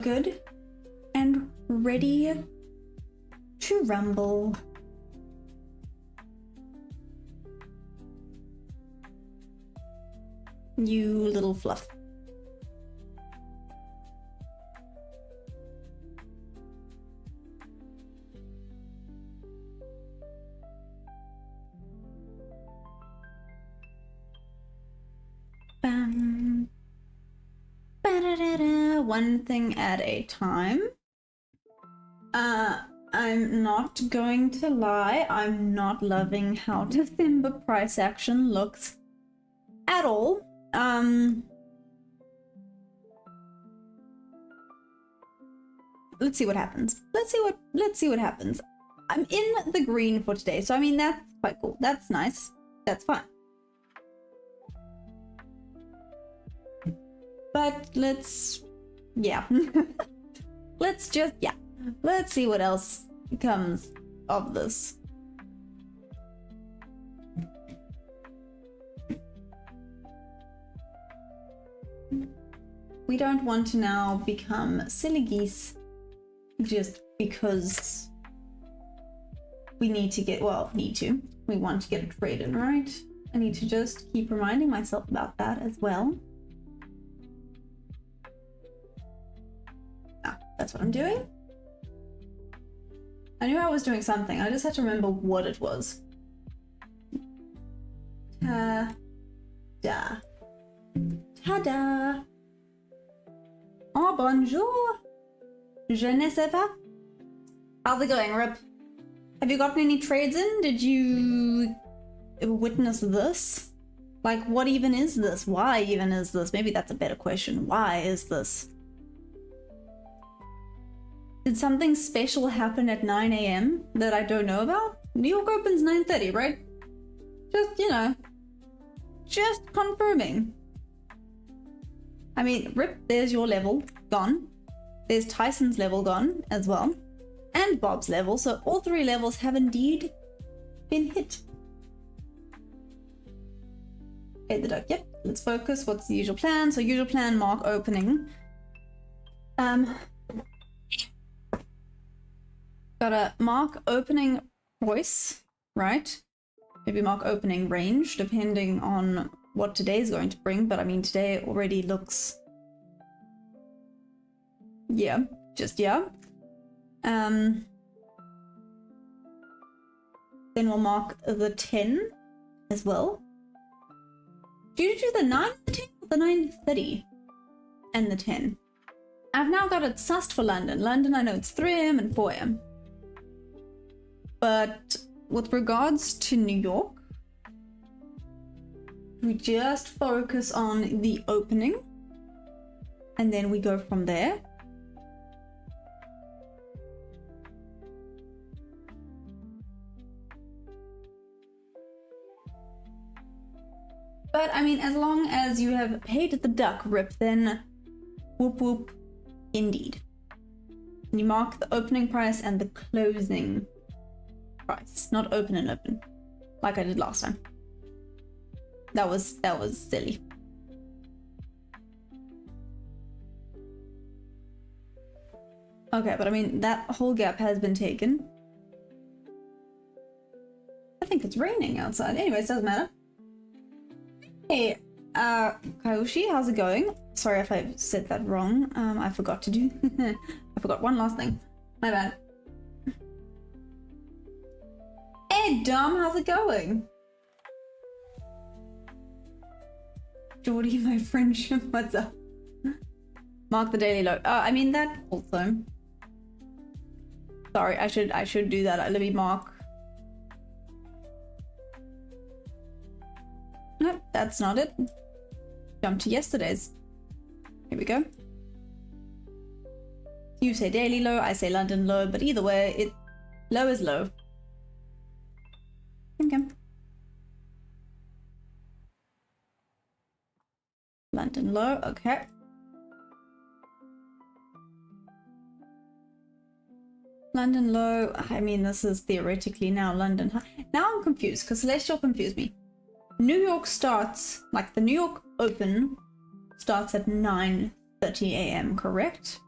good and ready to rumble. You little fluff. Bam. Ba-da-da-da. One thing at a time. I'm not going to lie, I'm not loving how December price action looks at all. Let's see what happens. Let's see what happens. I'm in the green for today, so I mean that's quite cool. That's nice. That's fine. But let's let's see what else comes of this. We don't want to now become silly geese just because we need to get, we want to get a trade in, right? I need to just keep reminding myself about that as well. That's what I'm doing. I knew I was doing something. I just had to remember what it was. Ta-da. Ta-da. Oh, bonjour. Je ne sais pas. How's it going, Rip? Have you gotten any trades in? Did you witness this? Like, what even is this? Why even is this? Maybe that's a better question. Why is this? Did something special happen at 9 AM that I don't know about? New York opens 9:30, right? Just, you know, just confirming. I mean, Rip, there's your level gone. There's Tyson's level gone as well. And Bob's level, so all three levels have indeed been hit. Okay, the duck, yep. Let's focus. What's the usual plan? So usual plan, mark opening. Got a mark opening price, right? Maybe mark opening range, depending on what today's going to bring. But I mean, today already looks, yeah, just yeah. Then we'll mark the 10 as well. Do you do the 9, the 10, or the 9:30 and the 10? I've now got it sussed for London. London, I know it's 3 AM and 4 AM. But with regards to New York, we just focus on the opening and then we go from there. But I mean, as long as you have paid the duck, Rip, then whoop whoop, indeed. And you mark the opening price and the closing price, not open and open, like I did last time. That was silly. Okay, but I mean, that whole gap has been taken. I think it's raining outside. Anyways, doesn't matter. Hey, Kyoshi, how's it going? Sorry if I said that wrong. I forgot to do. I forgot one last thing. My bad. Hey, Dom, how's it going? Geordie, my friendship, what's up? Mark the daily low. I mean that also. Sorry, I should do that. Let me mark. Nope, that's not it. Jump to yesterday's. Here we go. You say daily low, I say London low, but either way, low is low. Okay. London low, okay. London low, I mean, this is theoretically now London high. Now I'm confused because Celestial confused me. New York starts, like the New York Open starts at 9:30 AM, correct?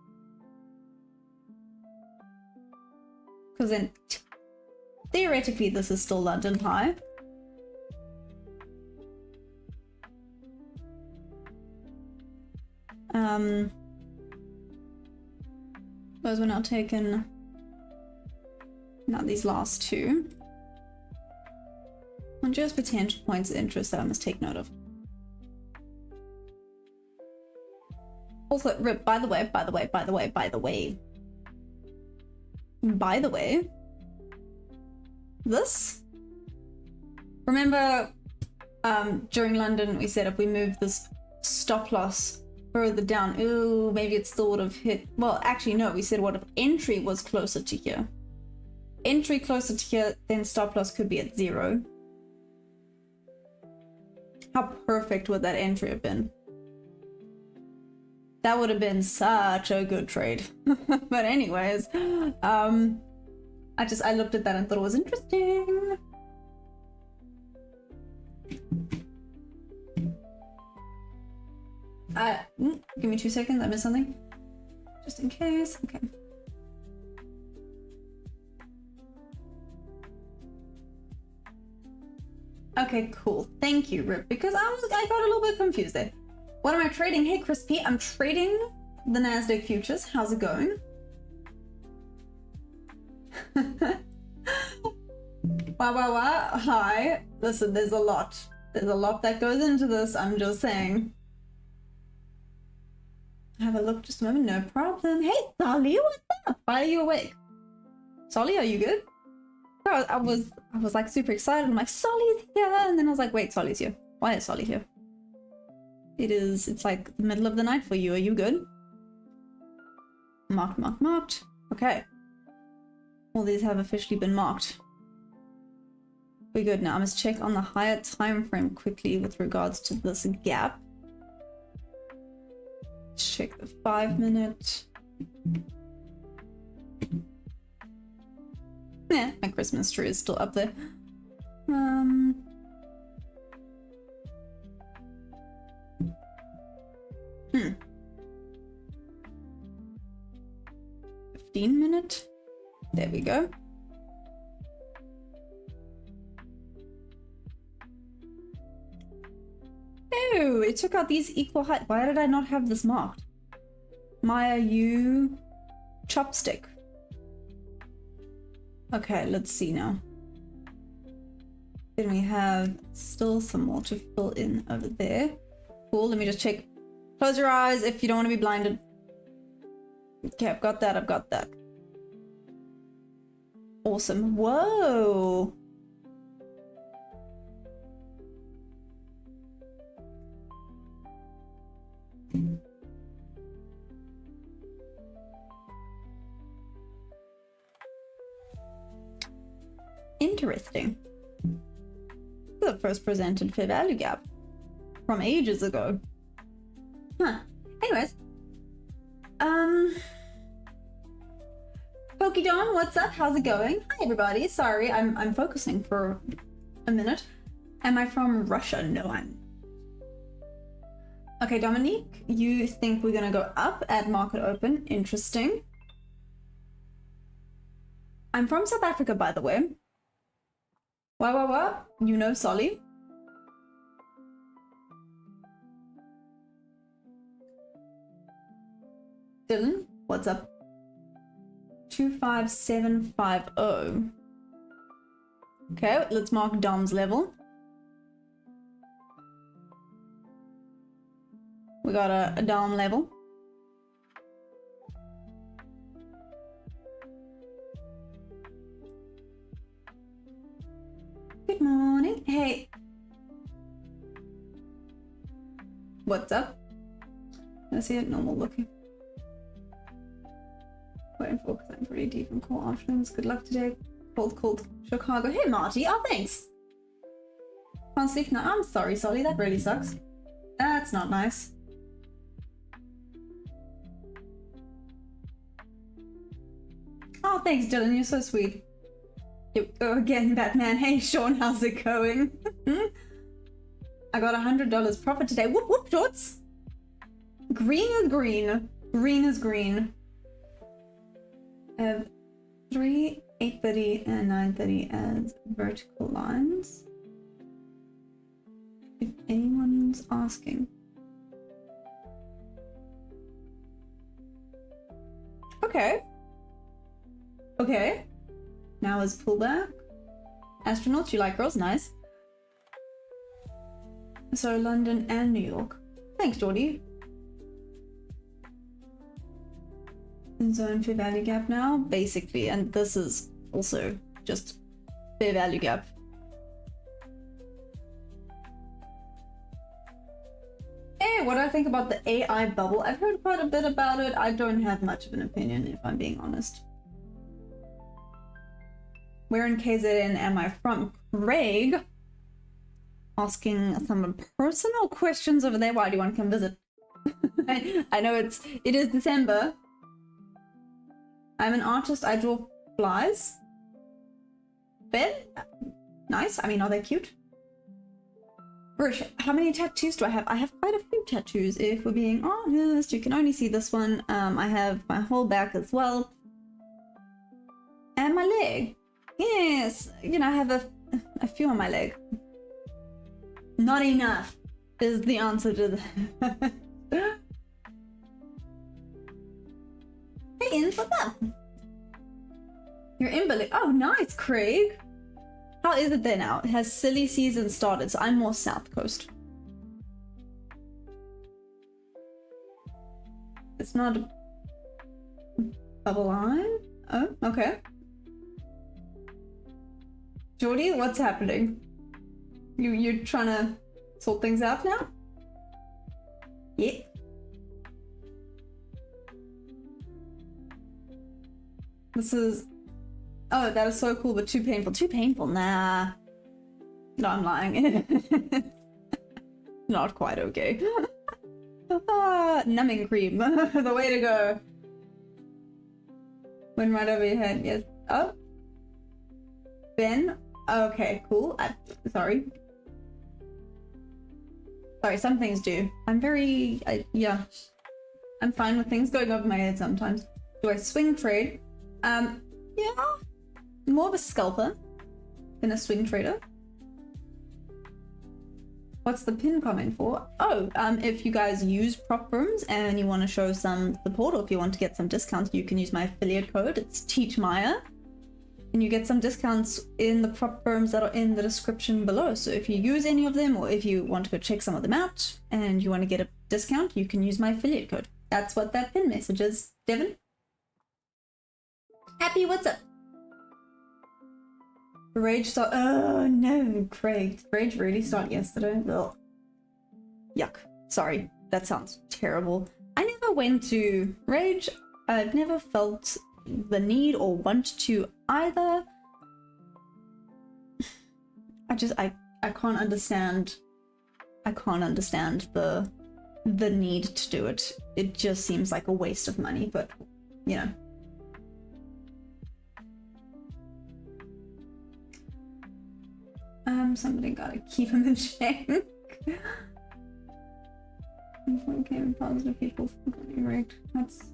Because then theoretically this is still London high. Those were now taken. Now these last two. And just potential points of interest that I must take note of. Also, Rip, by the way, this, remember, during London, we said if we move this stop loss further down, ooh, maybe it still would have hit, well, actually, no, we said what if entry was closer to here? Entry closer to here, then stop loss could be at 0. How perfect would that entry have been? That would have been such a good trade. But anyways, I looked at that and thought it was interesting. Give me 2 seconds, I missed something. Just in case, okay. Okay, cool. Thank you, Rip, because I got a little bit confused there. What am I trading? Hey, Crispy, I'm trading the Nasdaq futures. How's it going? Wow. Hi. Listen, there's a lot. There's a lot that goes into this, I'm just saying. Have a look just a moment, no problem. Hey, Solly, what's up? Why are you awake? Solly, are you good? No, I was like super excited. I'm like, Solly's here, and then I was like, wait, Solly's here. Why is Solly here? It's like the middle of the night for you. Are you good? Marked. Okay. All these have officially been marked. We're good now. I must check on the higher time frame quickly with regards to this gap. Check the 5-minute. Yeah, my Christmas tree is still up there. 15-minute. There we go. Oh, it took out these equal height. Why did I not have this marked? Maya, you chopstick. Okay, let's see now. Then we have still some more to fill in over there. Cool, let me just check. Close your eyes if you don't want to be blinded. Okay, I've got that. Awesome. Whoa! Interesting. The first presented fair value gap from ages ago. Huh. Anyways. Pokidon, what's up? How's it going? Hi everybody. Sorry, I'm focusing for a minute. Am I from Russia? No, I'm. Okay, Dominique, you think we're gonna go up at market open? Interesting. I'm from South Africa, by the way. What? You know Solly? Dylan, what's up? 25750. Okay, let's mark Dom's level. We got a Dom level. Good morning. Hey. What's up? I see it normal looking. Waiting for because I'm pretty deep in core options. Good luck today. Cold Chicago. Hey Marty. Oh, thanks. Can't sleep now. I'm sorry, Solly. That really sucks. That's not nice. Oh, thanks, Dylan. You're so sweet. Here we go again, Batman. Hey, Sean, how's it going? I got $100 profit today. Whoop, whoop, shorts. Green is green. Green is green. 3 8:30 and 9:30 as vertical lines. If anyone's asking. Okay. Okay. Now is pullback. Astronauts, you like girls? Nice. So London and New York. Thanks, Geordie. Zone fair value gap now, basically, and this is also just fair value gap. Hey, what do I think about the AI bubble? I've heard quite a bit about it. I don't have much of an opinion, if I'm being honest. Where in KZN am I from? Craig, asking some personal questions over there. Why do you want to come visit? I know it is December. I'm an artist. I draw flies. Ben? Nice. I mean, are they cute? Rush, how many tattoos do I have? I have quite a few tattoos, if we're being honest. You can only see this one. I have my whole back as well. And my leg. Yes. You know, I have a few on my leg. Not enough is the answer to that. Hey, Inns, what's up? You're in Berlin. Oh, nice, Craig. How is it there now? It has silly season started, so I'm more South Coast. It's not a bubble line? Oh, okay. Geordie, what's happening? You're trying to sort things out now? Yeah. This is... Oh, that is so cool, but too painful. Too painful? Nah. No, I'm lying. Not quite okay. Numbing cream. The way to go. Went right over your head. Yes. Oh. Ben. Okay, cool. Sorry. Sorry, some things do. I'm very... yeah. I'm fine with things going over my head sometimes. Do I swing trade? Yeah. More of a scalper than a swing trader. What's the pin comment for? Oh, if you guys use prop firms and you want to show some support, or if you want to get some discounts, you can use my affiliate code. It's TeachMaya. And you get some discounts in the prop firms that are in the description below. So if you use any of them, or if you want to go check some of them out and you want to get a discount, you can use my affiliate code. That's what that pin message is. Devin? Happy, what's up? Rage start. Oh no, Craig. Rage really started yesterday. Ugh. Yuck. Sorry, that sounds terrible. I never went to Rage. I've never felt the need or want to either. I can't understand. I can't understand the need to do it. It just seems like a waste of money, but you know. Somebody gotta keep him in check. Okay, positive people right. That's...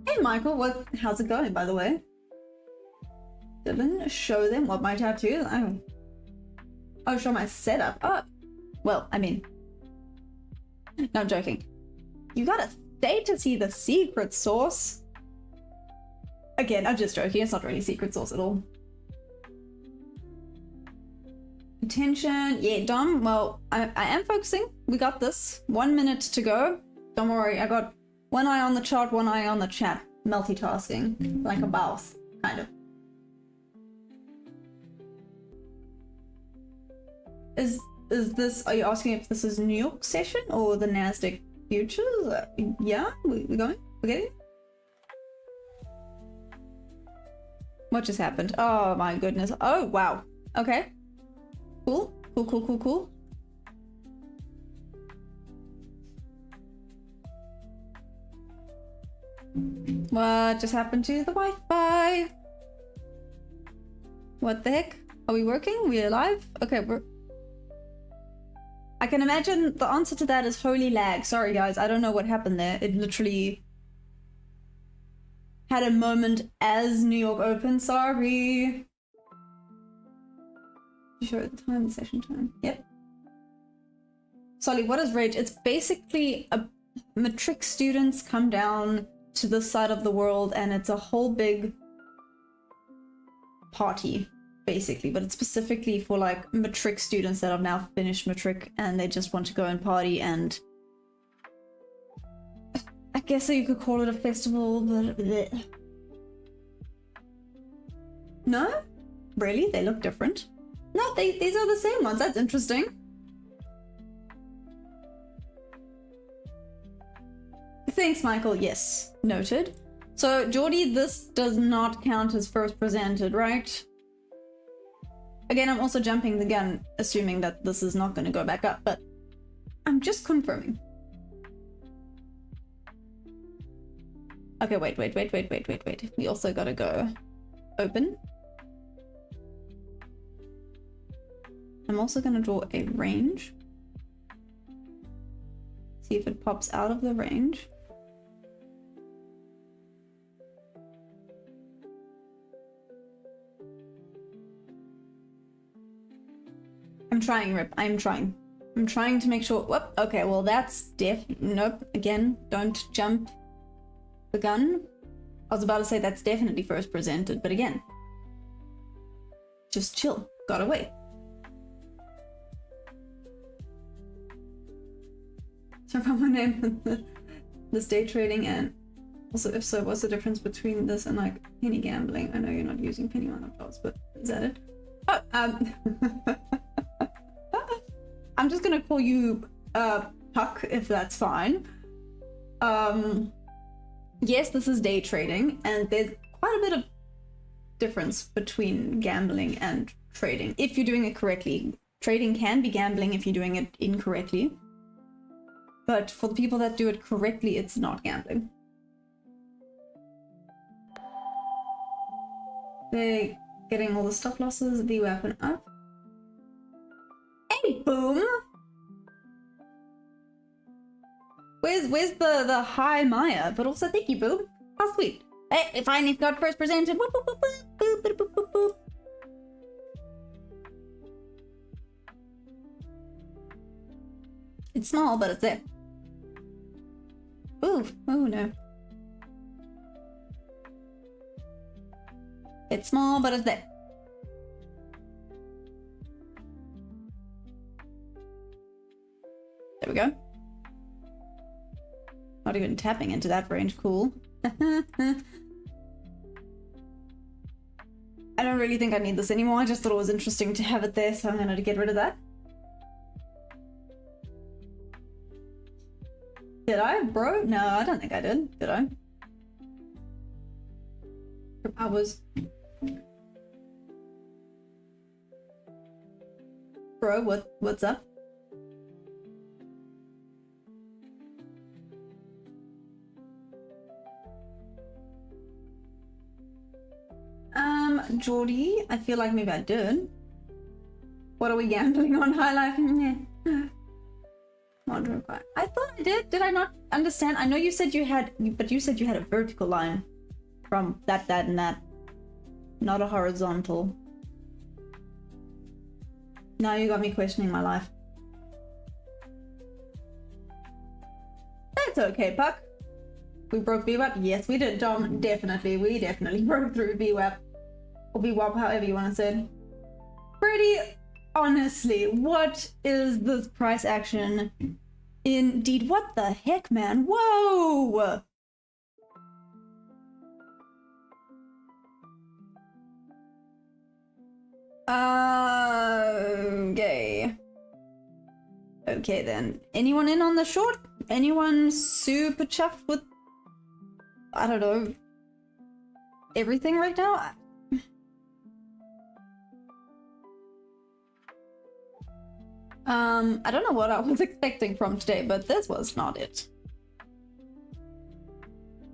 Hey Michael, how's it going, by the way? Dylan, show them what my tattoo is. Oh, show my setup. Oh, well, I mean, no, I'm joking. You gotta stay to see the secret sauce. Again, I'm just joking. It's not really secret sauce at all. Attention. Yeah, Dom. Well, I am focusing. We got this. 1 minute to go. Don't worry. I got one eye on the chart, one eye on the chat. Multitasking. Like a boss, kind of. Is this... Are you asking if this is New York session or the Nasdaq futures? Yeah? We're going? We're getting? What just happened? Oh my goodness. Oh, wow. Okay. Cool, cool, cool, cool, cool. What just happened to the Wi-Fi? What the heck? Are we working? We're live? Okay, I can imagine the answer to that is holy lag. Sorry guys, I don't know what happened there. It literally... had a moment as New York opened. Sorry. You sure at the time, the session time? Yep. Solly, what is rage? It's basically a matric students come down to this side of the world and it's a whole big party, basically, but it's specifically for like matric students that have now finished matric and they just want to go and party, and I guess you could call it a festival, but bleh. No? Really? They look different? No, these are the same ones. That's interesting. Thanks, Michael. Yes, noted. So, Geordie, this does not count as first presented, right? Again, I'm also jumping the gun, assuming that this is not going to go back up, but I'm just confirming. Okay, wait. We also gotta go open. I'm also gonna draw a range. See if it pops out of the range. I'm trying, Rip. I'm trying to make sure. Whoop. Okay, well that's nope. Again, don't jump the gun. I was about to say that's definitely first presented, but again, just chill. Gotta wait. So from my name, this day trading, and also if so, what's the difference between this and like penny gambling? I know you're not using penny monopoles, but is that it? Oh, I'm just gonna call you Puck if that's fine. Yes, this is day trading, and there's quite a bit of difference between gambling and trading if you're doing it correctly. Trading can be gambling if you're doing it incorrectly. But for the people that do it correctly, it's not gambling. They're getting all the stop losses, the weapon up. Hey, boom! Where's the high Maya? But also, thank you, boom. How sweet. Hey, it finally got first presented. Boop, boop, boop, boop, boop, boop, boop, boop. It's small, but it's there. Ooh, oh no. It's small, but it's there. There we go. Not even tapping into that range, cool. I don't really think I need this anymore. I just thought it was interesting to have it there, so I'm gonna get rid of that. Did I, bro? No, I don't think I did. Did I? I was... Bro, what's up? Geordie, I feel like maybe I did. What are we gambling on? High life? Yeah. Not required. I thought I did. Did I not understand? I know you said you had, but you said you had a vertical line from that, and that. Not a horizontal. Now you got me questioning my life. That's okay, Puck. We broke VWAP? Yes, we did, Dom. Definitely. We definitely broke through VWAP. Or VWAP, however you want to say it. Pretty honestly, what is this price action? Indeed, what the heck, man? Whoa! Okay. Okay then. Anyone in on the short? Anyone super chuffed with, I don't know, everything right now? I don't know what I was expecting from today, but this was not it.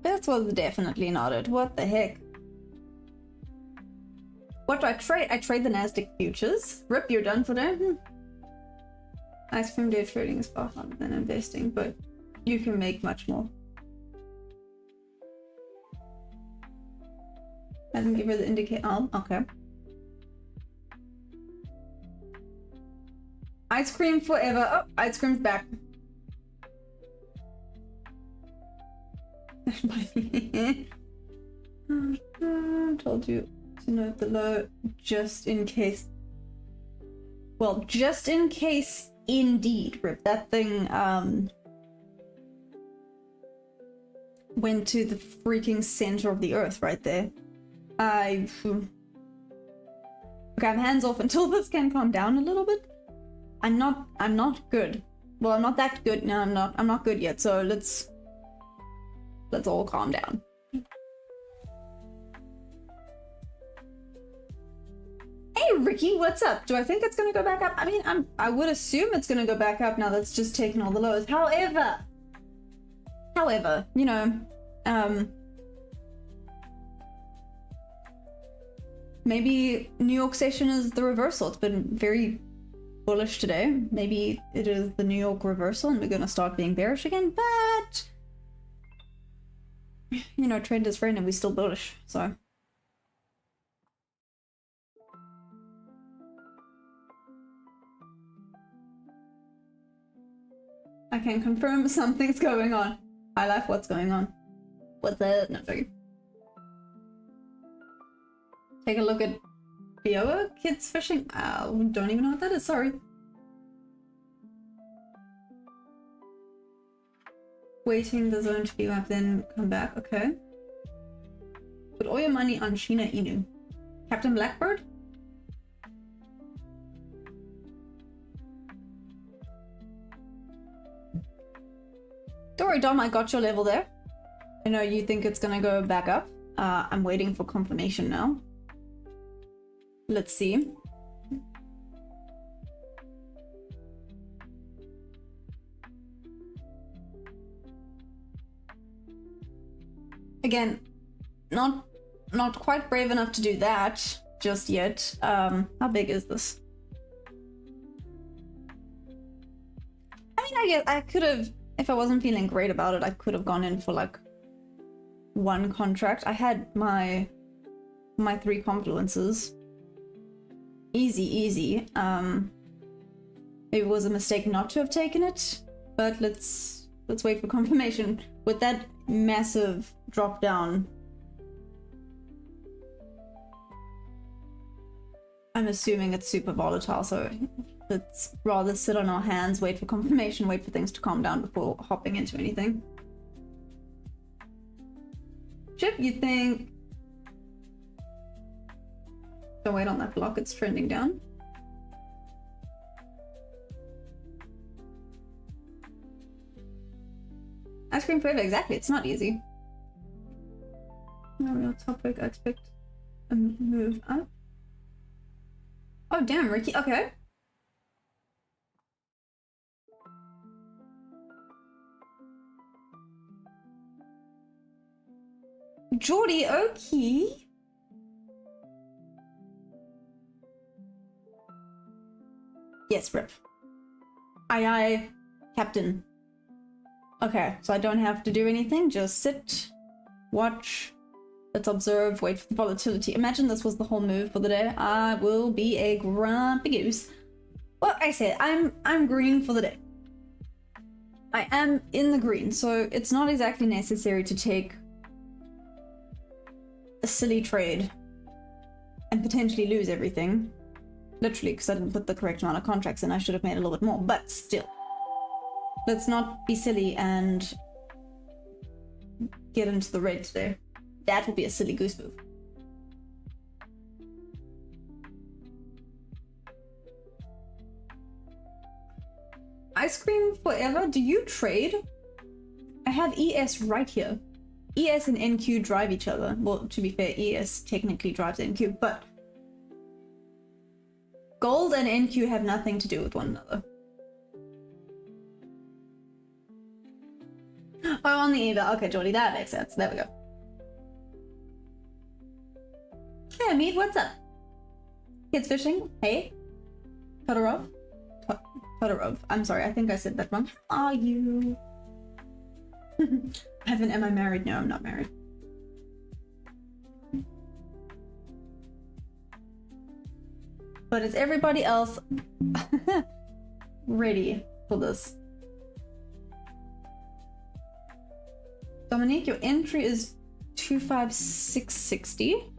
This was definitely not it. What the heck? What do I trade? I trade the Nasdaq futures. Rip, you're done for that? Ice cream day trading is far harder than investing, but you can make much more. Hasn't give her the indicate. Oh, okay. Ice cream forever. Oh, ice cream's back. Told you to note the low just in case. Well, just in case, indeed, Rip. That thing went to the freaking center of the earth right there. Okay, I'm hands off until this can calm down a little bit. I'm not good. Well, I'm not that good. No, I'm not good yet. So let's all calm down. Hey Ricky, what's up? Do I think it's gonna go back up? I mean, I would assume it's gonna go back up now that's just taken all the lows. However, you know, maybe New York session is the reversal. It's been very bullish today. Maybe it is the New York reversal and we're gonna start being bearish again, but you know, trend is friend and we're still bullish, so. I can confirm something's going on. High life, what's going on? What's that? No, sorry. Take a look at Bioa kids fishing. Don't even know what that is, sorry. Waiting the zone to be up, then come back, okay. Put all your money on Sheena Inu. Captain Blackbird? Don't worry, Dom, I got your level there. I know you think it's gonna go back up. I'm waiting for confirmation now. Let's see. Again, not quite brave enough to do that just yet. How big is this? I mean, I guess I could have, if I wasn't feeling great about it, I could have gone in for like one contract. I had my 3 confluences. Easy. Maybe it was a mistake not to have taken it, but let's wait for confirmation. With that massive drop down, I'm assuming it's super volatile, so let's rather sit on our hands, wait for confirmation, wait for things to calm down before hopping into anything. Chip, you think... Don't wait on that block, it's trending down. Ice cream forever, exactly, it's not easy. No real topic, I expect a move up. Oh damn, Ricky, okay. Geordie, okay. Yes, Rip. Aye, Captain. Okay, so I don't have to do anything, just sit, watch, let's observe, wait for the volatility. Imagine this was the whole move for the day. I will be a grumpy goose. Well, I said, I'm green for the day. I am in the green, so it's not exactly necessary to take a silly trade and potentially lose everything. Literally, because I didn't put the correct amount of contracts in, I should have made a little bit more, but still. Let's not be silly and get into the red today. That would be a silly goose move. Ice cream forever, do you trade? I have ES right here. ES and NQ drive each other. Well, to be fair, ES technically drives NQ, but gold and NQ have nothing to do with one another. Oh, on the eBay. Okay, Jordy, that makes sense. There we go. Hey, Mead, what's up? Kids fishing? Hey? Todorov? Todorov. I'm sorry, I think I said that wrong. How are you? Am I married? No, I'm not married. But is everybody else ready for this? Dominique, your entry is 25660.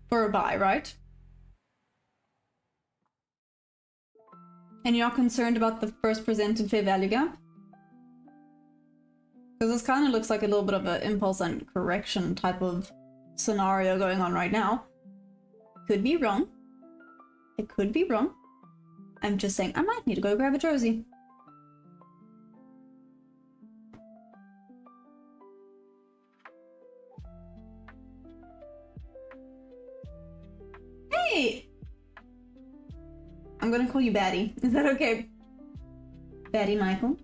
For a buy, right? And you're not concerned about the first presented fair value gap? Because this kind of looks like a little bit of an impulse and correction type of scenario going on right now. Could be wrong. It could be wrong. I'm just saying I might need to go grab a Josie. Hey! I'm gonna call you Batty. Is that okay? Batty Michael.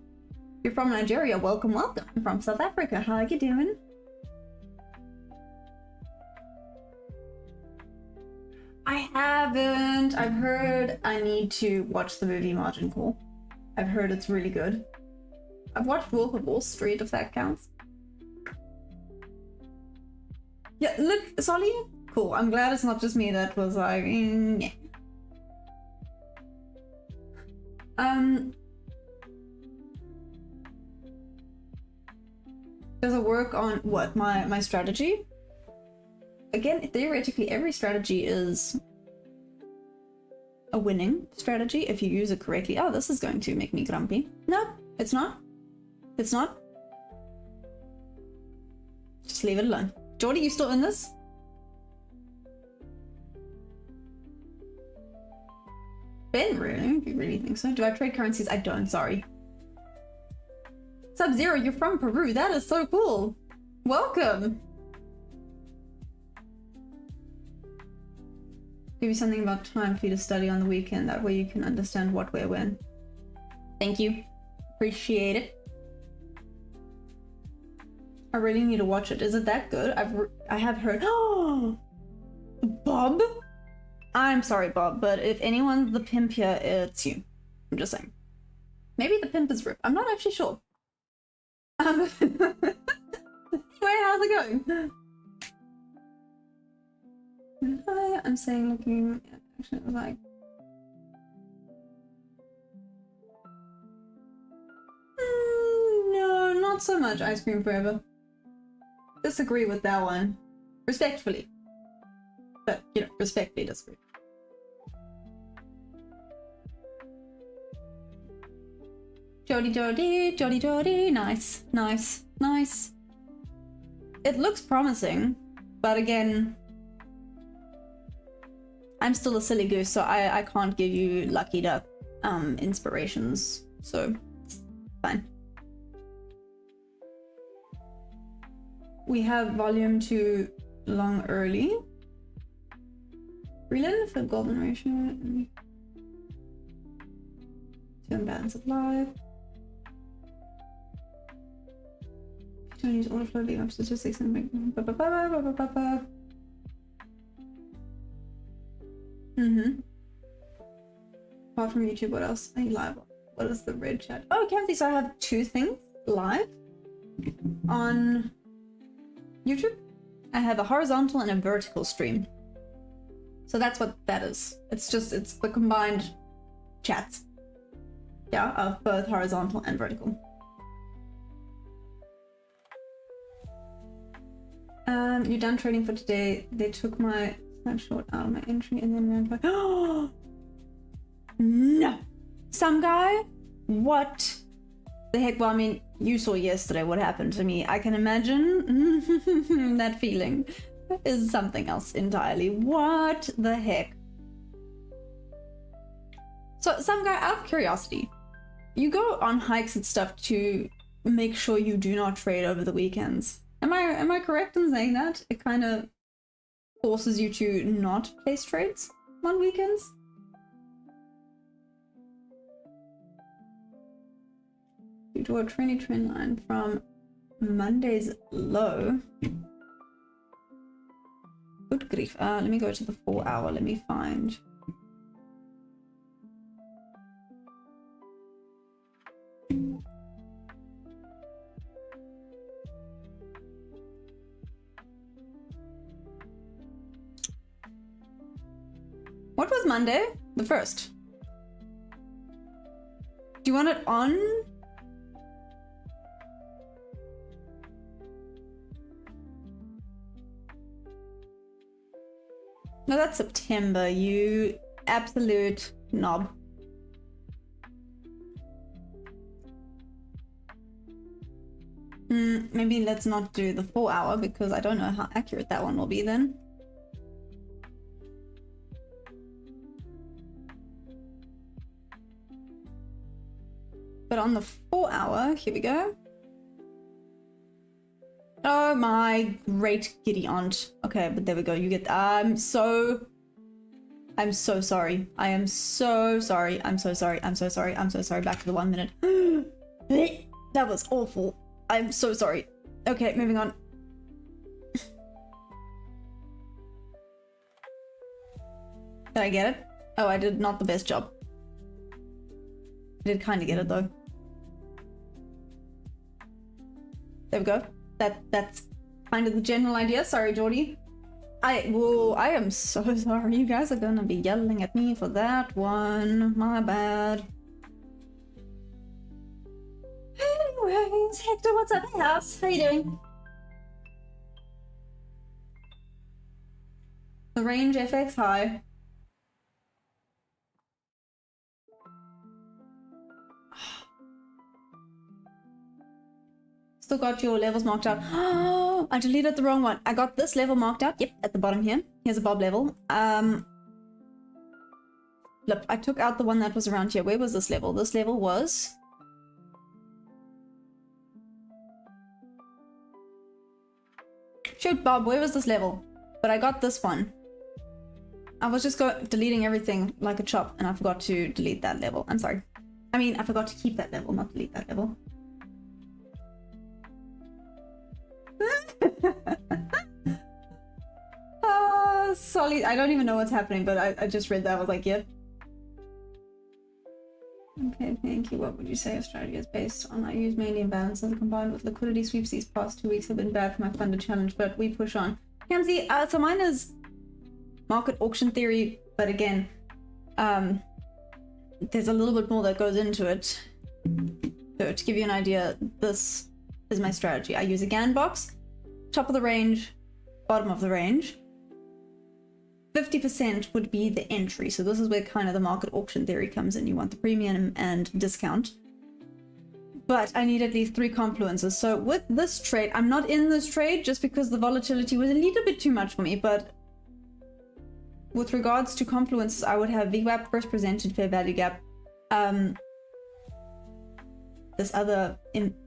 You're from Nigeria. Welcome, welcome. I'm from South Africa. How are you doing? I haven't. I've heard I need to watch the movie Margin Call. I've heard it's really good. I've watched Wolf of Wall Street, if that counts. Yeah, look, Solly. Cool. I'm glad it's not just me that was like, yeah. Does it work on what? My strategy? Again, theoretically, every strategy is a winning strategy if you use it correctly. Oh, this is going to make me grumpy. No, it's not. It's not. Just leave it alone. Jordy, you still in this? Ben, really? You really think so? Do I trade currencies? I don't, sorry. Sub-Zero, you're from Peru. That is so cool. Welcome. Give you something about time for you to study on the weekend. That way you can understand what, where, when. Thank you. Appreciate it. I really need to watch it. Is it that good? I have heard. Oh, Bob. I'm sorry, Bob, but if anyone's the pimp here, it's you. I'm just saying. Maybe the pimp is Rip. I'm not actually sure. Anyway, how's it going? I'm saying looking at actually like no, not so much ice cream forever. Disagree with that one. Respectfully. But you know, respectfully disagree. Jody, nice, nice, nice. It looks promising, but again, I'm still a silly goose, so I can't give you lucky duck inspirations, so fine. We have volume 2 long early. Freeland for golden ratio. 2 imbalance of live. Don't use order flow, leave up statistics and make Apart from YouTube, what else? Hey, live. What is the red chat? Oh, Kathy, so I have 2 things live on YouTube. I have a horizontal and a vertical stream. So that's what that is. It's the combined chats. Yeah, of both horizontal and vertical. You're done trading for today. They took my snapshot out of my entry and then ran by. Oh no! Some guy? What the heck? Well, I mean, you saw yesterday what happened to me. I can imagine that feeling is something else entirely. What the heck? So, some guy, out of curiosity, you go on hikes and stuff to make sure you do not trade over the weekends. Am I correct in saying that? It kind of forces you to not place trades on weekends? You draw a trendy trend line from Monday's low. Good grief. Let me go to the 4 hour. Let me find. What was Monday? The 1st. Do you want it on? No, that's September, you absolute knob. Maybe let's not do the 4 hour because I don't know how accurate that one will be then. But on the 4 hour, here we go. Oh my great giddy aunt. Okay, but there we go. You get. I'm so sorry. I am so sorry. I'm so sorry. I'm so sorry. I'm so sorry. Back to the 1 minute. That was awful. I'm so sorry. Okay, moving on. Did I get it? Oh, I did not the best job. I did kind of get it though. There we go. That's kind of the general idea. Sorry, Geordie. I am so sorry. You guys are gonna be yelling at me for that one. My bad. Anyways, Hector, what's up? Hey, house. How you doing? The range FX high. Still got your levels marked out. Oh, I deleted the wrong one. I got this level marked out. Yep, at the bottom here. Here's a bob level. Look, I took out the one that was around here. Where was this level? This level was... Shoot, Bob, where was this level? But I got this one. I was just deleting everything like a chop, and I forgot to delete that level. I'm sorry. I mean, I forgot to keep that level, not delete that level. Solid. I don't even know what's happening, but I just read that. I was like, yep. Okay, thank you. What would you say your strategy is based on? I use mainly imbalances combined with liquidity sweeps. These past 2 weeks have been bad for my funded challenge, but we push on. Kamsi, so mine is market auction theory, but again, there's a little bit more that goes into it. So to give you an idea, this is my strategy. I use a GAN box, top of the range, bottom of the range. 50% would be the entry. So this is where kind of the market auction theory comes in. You want the premium and discount. But I need at least 3 confluences. So with this trade, I'm not in this trade just because the volatility was a little bit too much for me. But with regards to confluences, I would have VWAP, first presented fair value gap. This other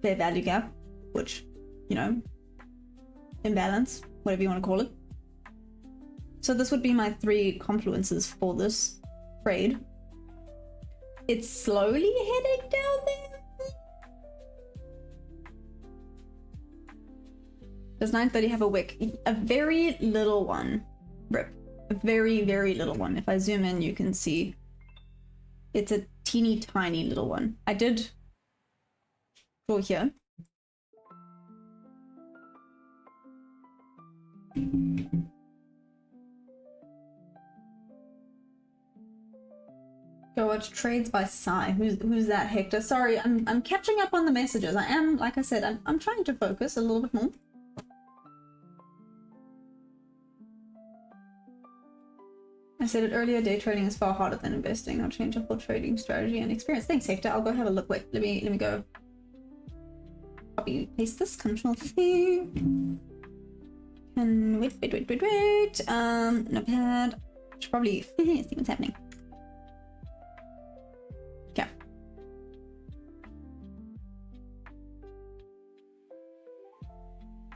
fair value gap, which, you know, imbalance, whatever you want to call it. So this would be my 3 confluences for this trade. It's slowly heading down there. Does 930 have a wick? A very little one. Rip. A very, very little one. If I zoom in, you can see it's a teeny tiny little one. I did draw here. Go watch trades by Sai. Who's that, Hector? Sorry, I'm catching up on the messages. I am, like I said, I'm trying to focus a little bit more. I said it earlier, day trading is far harder than investing. I'll change up our trading strategy and experience. Thanks, Hector. I'll go have a look. Wait, let me go copy paste this, Control C. And wait. Notepad. Should probably see what's happening. Okay.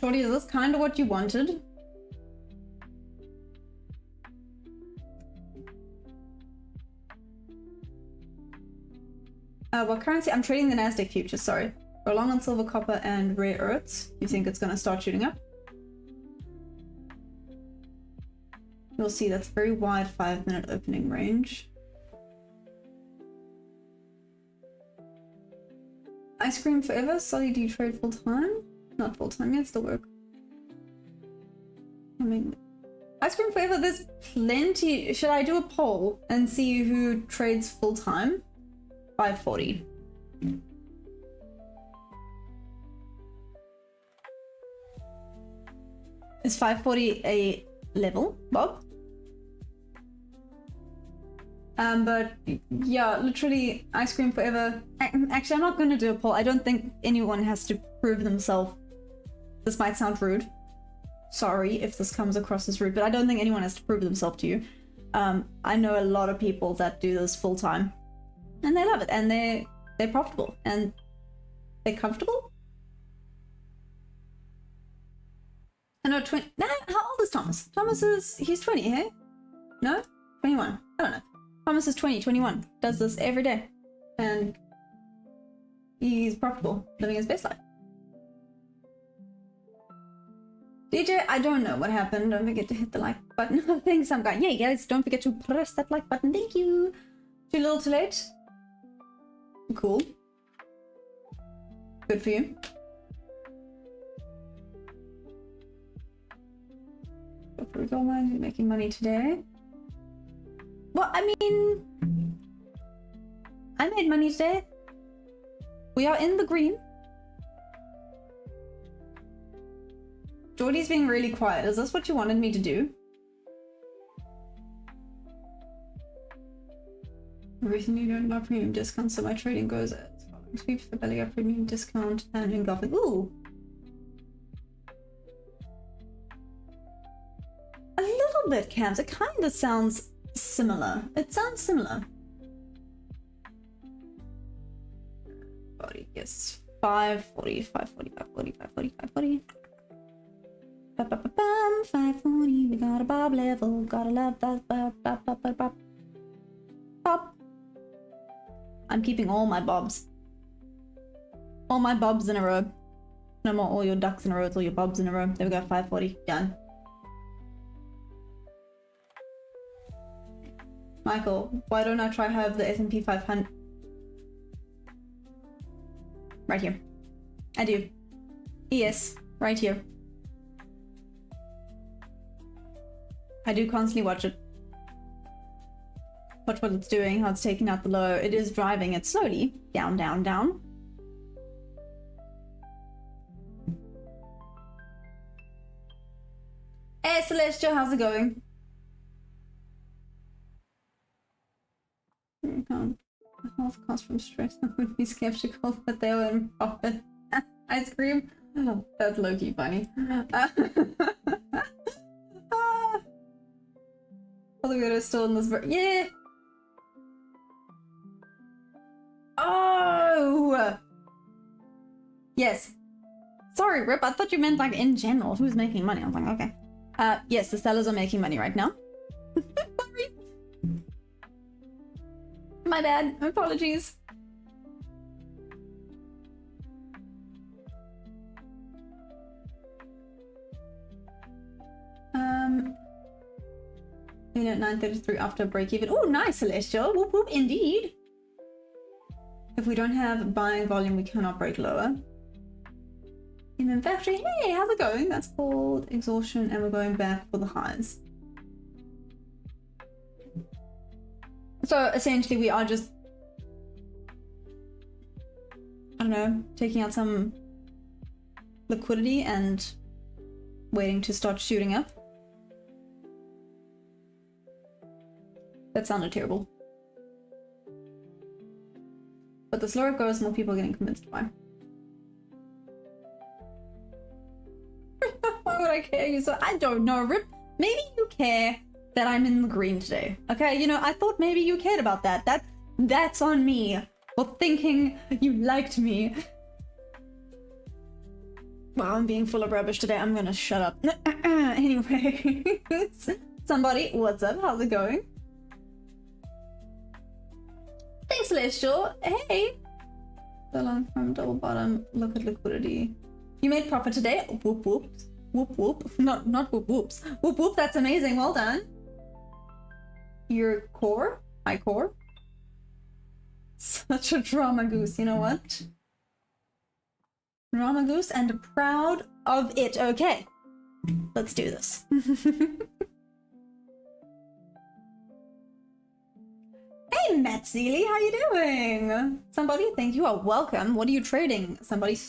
Jordy, is this kind of what you wanted? What currency? I'm trading the Nasdaq futures, sorry. We're long on silver, copper, and rare earths. You think it's going to start shooting up? You'll see that's very wide 5-minute opening range. Ice cream forever? Sully, do you trade full time? Not full time yet, still work. I mean, I Ice cream flavor, there's plenty. Should I do a poll and see who trades full time? 540. Is 540 a level, Bob? But yeah, literally ice cream forever. Actually, I'm not going to do a poll. I don't think anyone has to prove themselves. This might sound rude. Sorry if this comes across as rude, but I don't think anyone has to prove themselves to you. I know a lot of people that do this full time, and they love it, and they're profitable, and they're comfortable. I know 20. Nah, how old is Thomas? He's 20, hey? No, 21. I don't know. Thomas is 20, 21. Does this every day, and he's profitable, living his best life. DJ, I don't know what happened. Don't forget to hit the like button. Oh, thanks, some guy. Yeah, guys, don't forget to press that like button. Thank you. Too little, too late. Cool. Good for you. Making money today. Well, I mean, I made money today. We are in the green. Jordy's being really quiet. Is this what you wanted me to do? Recently learned about premium discounts, so my trading goes as following. Sweeps for belly up premium discount and engulfing. Ooh! A little bit, Cams. It kind of sounds similar. It sounds similar. Yes. 540, 540, 540, 540, 540. 540, we got a bob level, gotta love that. Bob. I'm keeping all my bobs. All my bobs in a row. No more all your ducks in a row, it's all your bobs in a row. There we go, 540, done. Michael, why don't I try have the S&P 500? Right here. I do. Yes, right here. I do constantly watch it. Watch what it's doing, how it's taking out the low. It is driving it slowly. Down, down, down. Hey Celestial, how's it going? Health costs from stress. I would be skeptical that they were in profit. Ice cream? Oh, that's low-key funny. Hollywood is still in this yeah! Oh! Yes. Sorry, Rip, I thought you meant like in general. Who's making money? I was like, okay. Yes, the sellers are making money right now. Sorry. My bad. Apologies. You know, 9:33 after break even. Oh, nice, Celestial. Whoop whoop, indeed. If we don't have buying volume, we cannot break lower. In factory, hey, how's it going? That's called exhaustion, and we're going back for the highs. So essentially, we are just, I don't know, taking out some liquidity and waiting to start shooting up. That sounded terrible. But the slower it goes, more people are getting convinced to buy. Why would I care? You so I don't know, Rip. Maybe you care that I'm in the green today. Okay, you know, I thought maybe you cared about that. That's on me for thinking you liked me. Wow, I'm being full of rubbish today. I'm gonna shut up. Anyway, somebody, what's up? How's it going? Thanks, Celestial. Hey. So long from double bottom. Look at liquidity. You made profit today. Whoop whoop. Whoop whoop. Not whoop whoops. Whoop whoop. That's amazing. Well done. Your core. High core. Such a drama goose. You know what? Drama goose and proud of it. Okay. Let's do this. Hey, Matt Seeley, how you doing? Somebody, thank you. Oh, welcome. What are you trading? Somebody.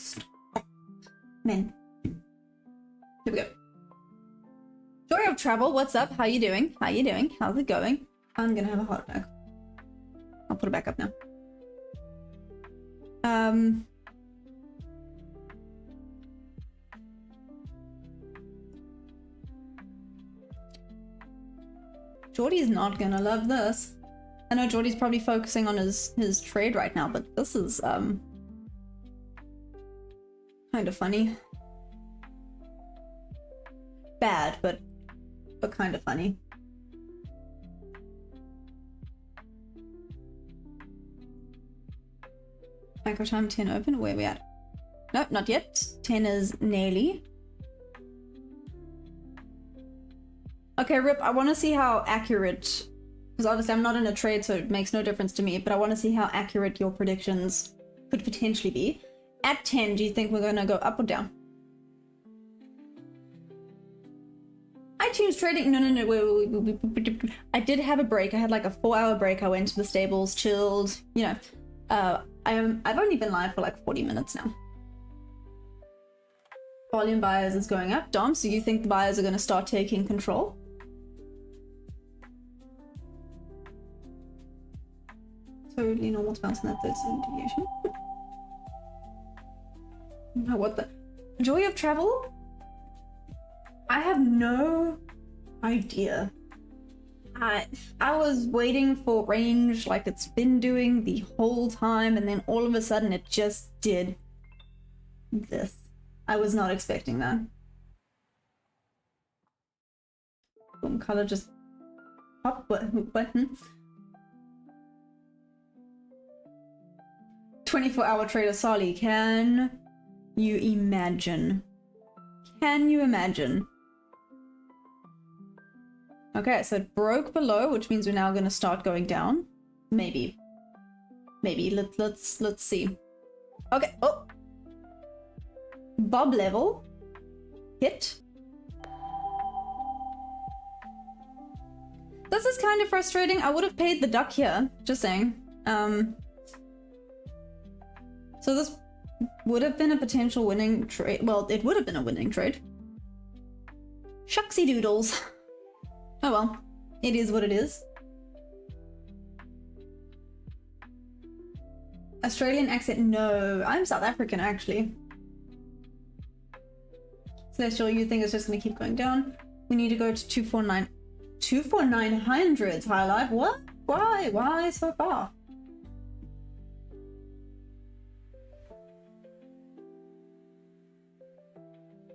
Man. Here we go. Joy of Travel, what's up? How you doing? How you doing? How's it going? I'm gonna have a heart attack. I'll put it back up now. Jordy's not gonna love this. I know Jordy's probably focusing on his trade right now, but this is kind of funny. Bad, but kind of funny. Micro time 10 open. Where are we at? Nope, not yet. 10 is nearly. Okay, Rip, I want to see how accurate, because obviously I'm not in a trade, so it makes no difference to me, but I want to see how accurate your predictions could potentially be. At 10, do you think we're going to go up or down? iTunes trading? No, wait. I did have a break. I had like a 4-hour break. I went to the stables, chilled, you know. I've only been live for like 40 minutes now. Volume buyers is going up. Dom, so you think the buyers are going to start taking control? Totally normal to bounce in that 30 deviation. No, what the? Joy of Travel? I have no idea. I was waiting for range like it's been doing the whole time, and then all of a sudden it just did this. I was not expecting that. Boom, color just pop button. 24-hour trader Sali, can you imagine? Can you imagine? Okay, so it broke below, which means we're now going to start going down. Maybe. Let's see. Okay. Oh. Bob level. Hit. This is kind of frustrating. I would have paid the duck here. Just saying. So this would have been a potential winning trade. Well, it would have been a winning trade. Shucksy doodles. Oh well, it is what it is. Australian accent? No, I'm South African actually. Celestial, you think it's just gonna keep going down? We need to go to 249. 24900s, high life? What? Why? Why so far?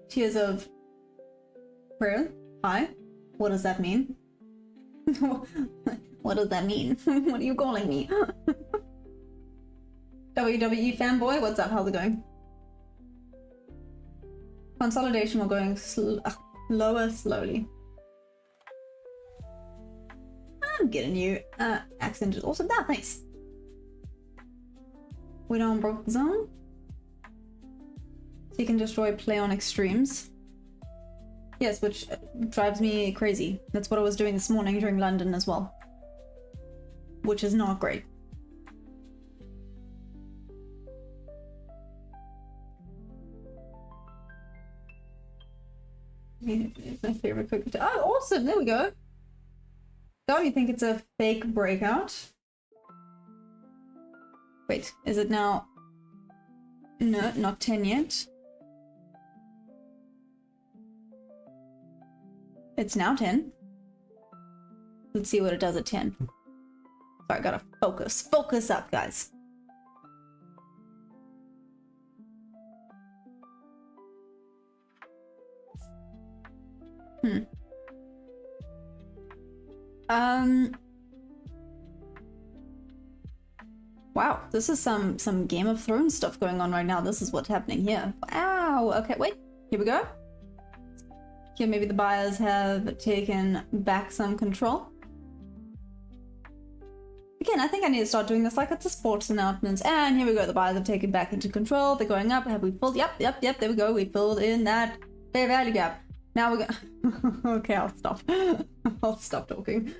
Tears of prayer? Hi? What does that mean? What does that mean? What are you calling me? WWE fanboy, what's up? How's it going? Consolidation, we're going lower slowly. I'm getting you. Accent is awesome. Ah, thanks. We don't broke the zone. So you can destroy play on extremes. Yes, which drives me crazy. That's what I was doing this morning during London as well. Which is not great. It's my favorite cookie. Oh, awesome! There we go. Don't you think it's a fake breakout? Wait, is it now? No, not 10 yet. It's now 10. Let's see what it does at 10. Sorry, gotta focus. Focus up, guys. Wow, this is some Game of Thrones stuff going on right now. This is what's happening here. Wow. Okay, wait. Here we go. Here, maybe the buyers have taken back some control. Again, I think I need to start doing this like it's a sports announcement. And here we go. The buyers have taken back into control. They're going up. Have we filled? Yep. There we go. We filled in that fair value gap. Now we're going. Okay, I'll stop. I'll stop talking.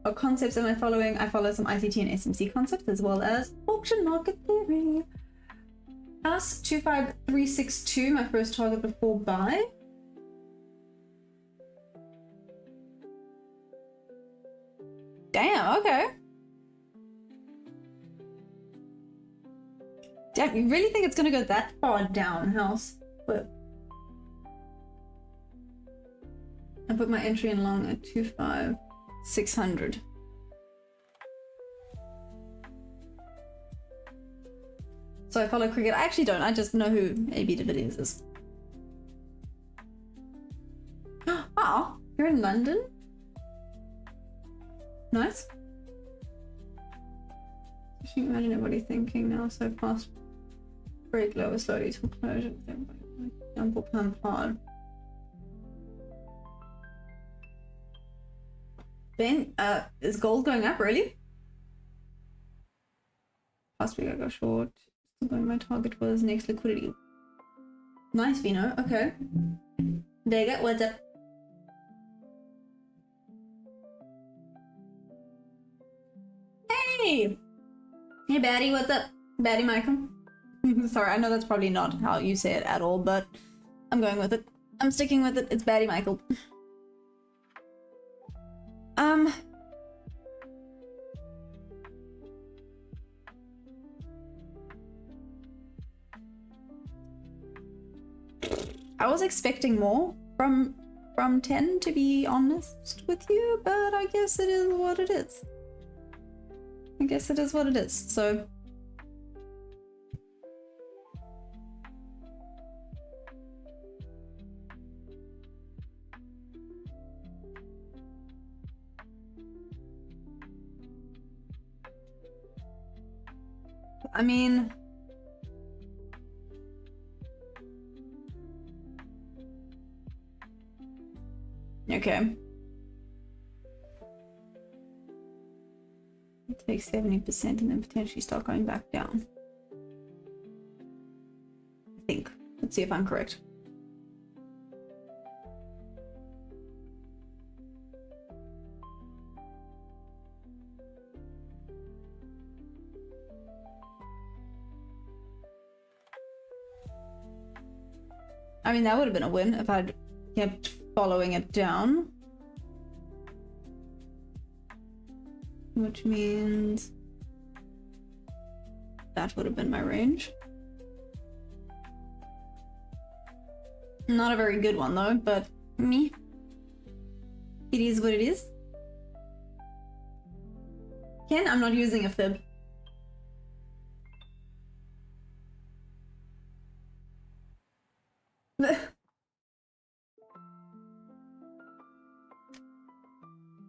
What concepts am I following? I follow some ICT and SMC concepts as well as auction market theory. House 25362, my first target before buy. Damn, okay. Damn, you really think it's gonna go that far down, House? But I put my entry in long at 25600. So I follow cricket. I actually don't. I just know who AB de Villiers is. Oh, you're in London? Nice. Imagine everybody thinking now so fast. Break lower slowly to closure. Jump or pump hard. Ben, is gold going up really? Last week I got short. My target was next liquidity. Nice, Vino. Okay. There you go. What's up? Hey! Hey, Batty. What's up? Batty Michael. Sorry, I know that's probably not how you say it at all, but I'm going with it. I'm sticking with it. It's Batty Michael. I was expecting more from 10, to be honest with you, but I guess it is what it is. I guess it is what it is, so... I mean... Okay. Take 70% and then potentially start going back down. I think. Let's see if I'm correct. I mean, that would have been a win if I'd kept following it down. Which means that would have been my range. Not a very good one though, but me. It is what it is. Ken, I'm not using a fib.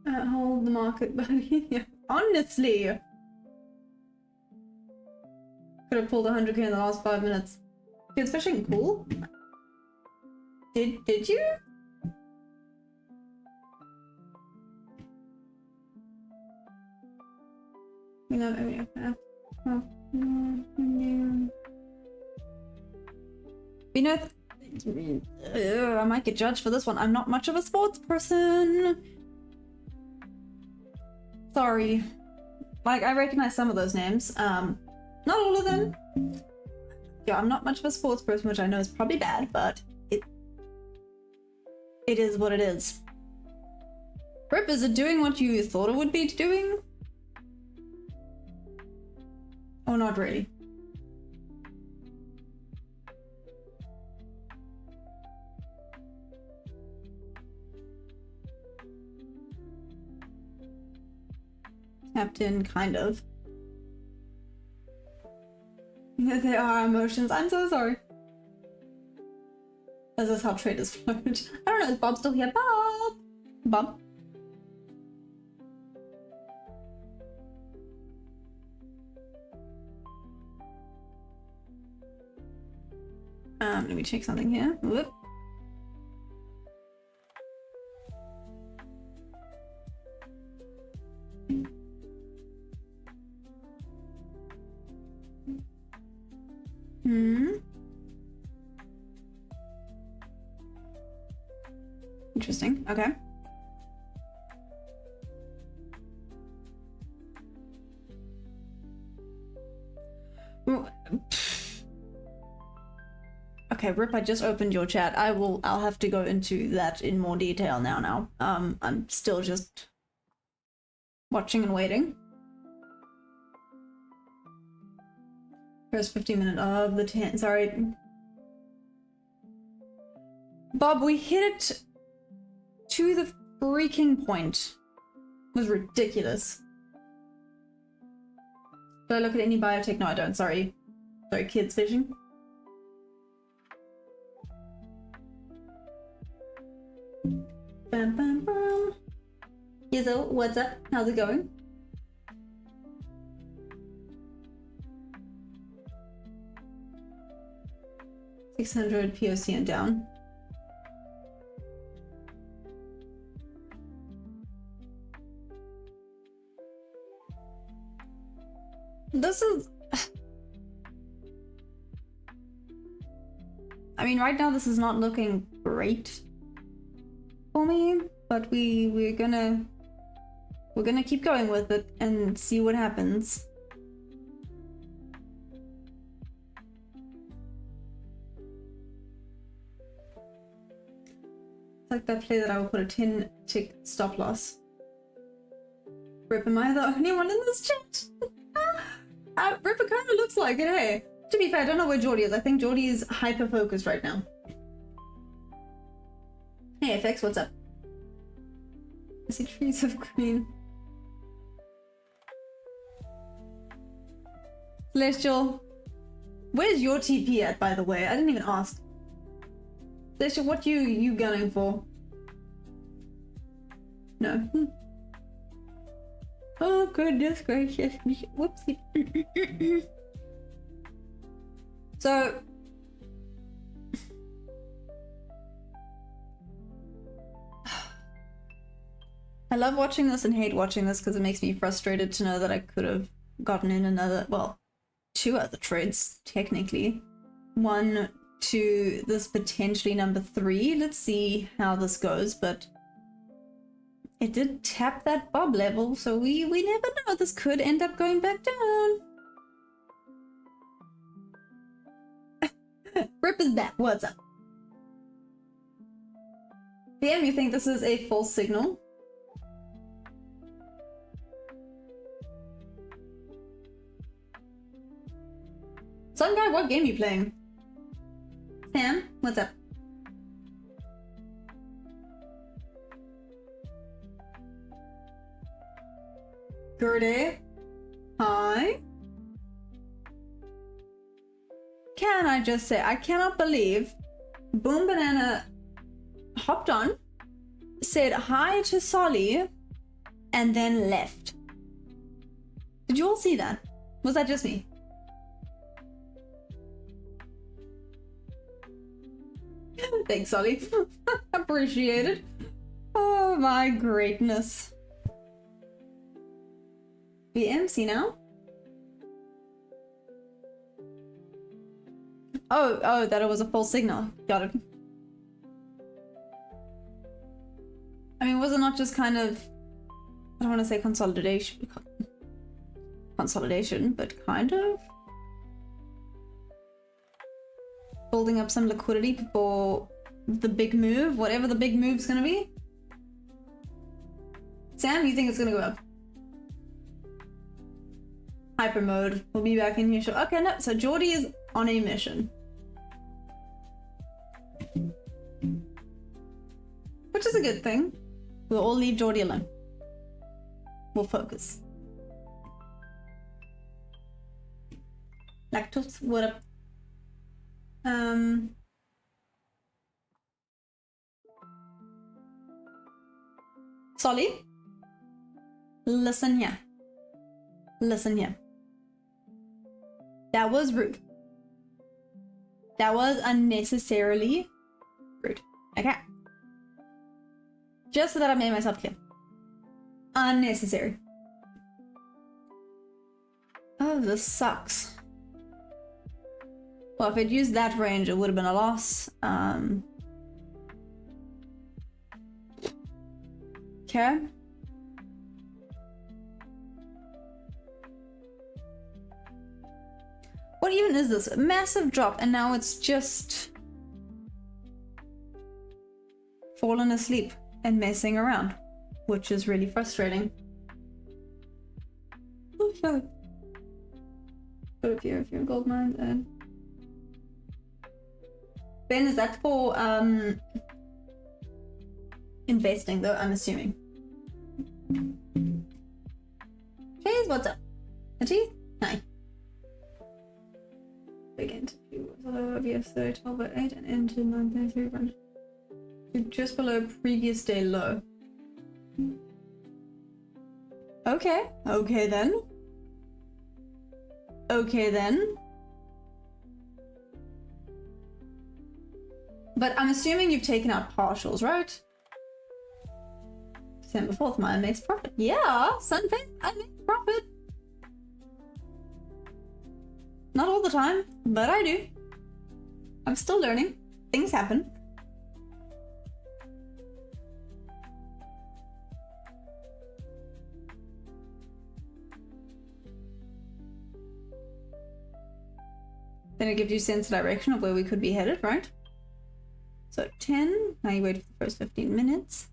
Hold the market, buddy. Honestly, could have pulled 100k in the last 5 minutes. Kids fishing, cool. Did you? You know, you know, I might get judged for this one. I'm not much of a sports person. Sorry. Like, I recognize some of those names. Not all of them. Yeah, I'm not much of a sports person, which I know is probably bad, but it is what it is. Rip, is it doing what you thought it would be doing? Or not really? Captain, kind of. There are emotions. I'm so sorry. This is how traders float. I don't know, is Bob still here? Bob! Bob? Let me check something here. Whoop. Interesting. Okay. Okay, Rip, I just opened your chat. I'll have to go into that in more detail now. I'm still just watching and waiting. First 15 minutes of the 10, sorry. Bob, we hit it to the freaking point. It was ridiculous. Do I look at any biotech? No, I don't, sorry. Sorry, kids fishing. Bam, bam, bam. Yizzo, what's up? How's it going? $600 POC and down. This is... I mean, right now this is not looking great for me, but we're gonna keep going with it and see what happens. It's like that play that I will put a 10-tick stop loss. Rip, am I the only one in this chat? Rip, it kind of looks like it, hey. To be fair, I don't know where Geordie is. I think Geordie is hyper-focused right now. Hey, FX, what's up? I see trees of green. Celestial, where's your TP at, by the way? I didn't even ask. Celestial, what you gunning for? No. Oh, goodness gracious. Whoopsie. So... I love watching this and hate watching this because it makes me frustrated to know that I could have gotten in another, well, 2 other trades, technically. 1 to this potentially number 3. Let's see how this goes, but it did tap that bob level, so we never know. This could end up going back down. Rip is back. What's up? PM, you think this is a false signal? Some guy, what game are you playing? Sam, what's up? Gerde, hi. Can I just say, I cannot believe Boom Banana hopped on, said hi to Solly, and then left. Did you all see that? Was that just me? Thanks, Solly. Appreciate it. Oh my greatness. BMC now? Oh, that it was a false signal. Got it. I mean, was it not just kind of, I don't want to say consolidation, but kind of building up some liquidity before the big move, whatever the big move's gonna be? Sam, you think it's gonna go up? Hyper mode. We'll be back in here. Okay, no, so Geordie is on a mission. Which is a good thing. We'll all leave Geordie alone. We'll focus. Lactose, what up? Solly? Listen here. Listen here. That was rude. That was unnecessarily rude. Okay. Just so that I made myself clear. Unnecessary. Oh, this sucks. Well, if I'd used that range, it would have been a loss. Okay. What even is this? A massive drop, and now it's just fallen asleep and messing around, which is really frustrating. Oh, sorry. But if you're a gold mine, then Ben, is that for investing though? I'm assuming. Cheers, what's up? A cheese? Hi. Begin to do VS 12.8 and into 9.33 run to just below previous day low. Okay, okay then. Okay then. But I'm assuming you've taken out partials, right? December 4th, mine makes profit. Yeah, Sunfin, I make profit. Not all the time, but I do. I'm still learning. Things happen. Then it gives you a sense of direction of where we could be headed, right? So 10, now you wait for the first 15 minutes.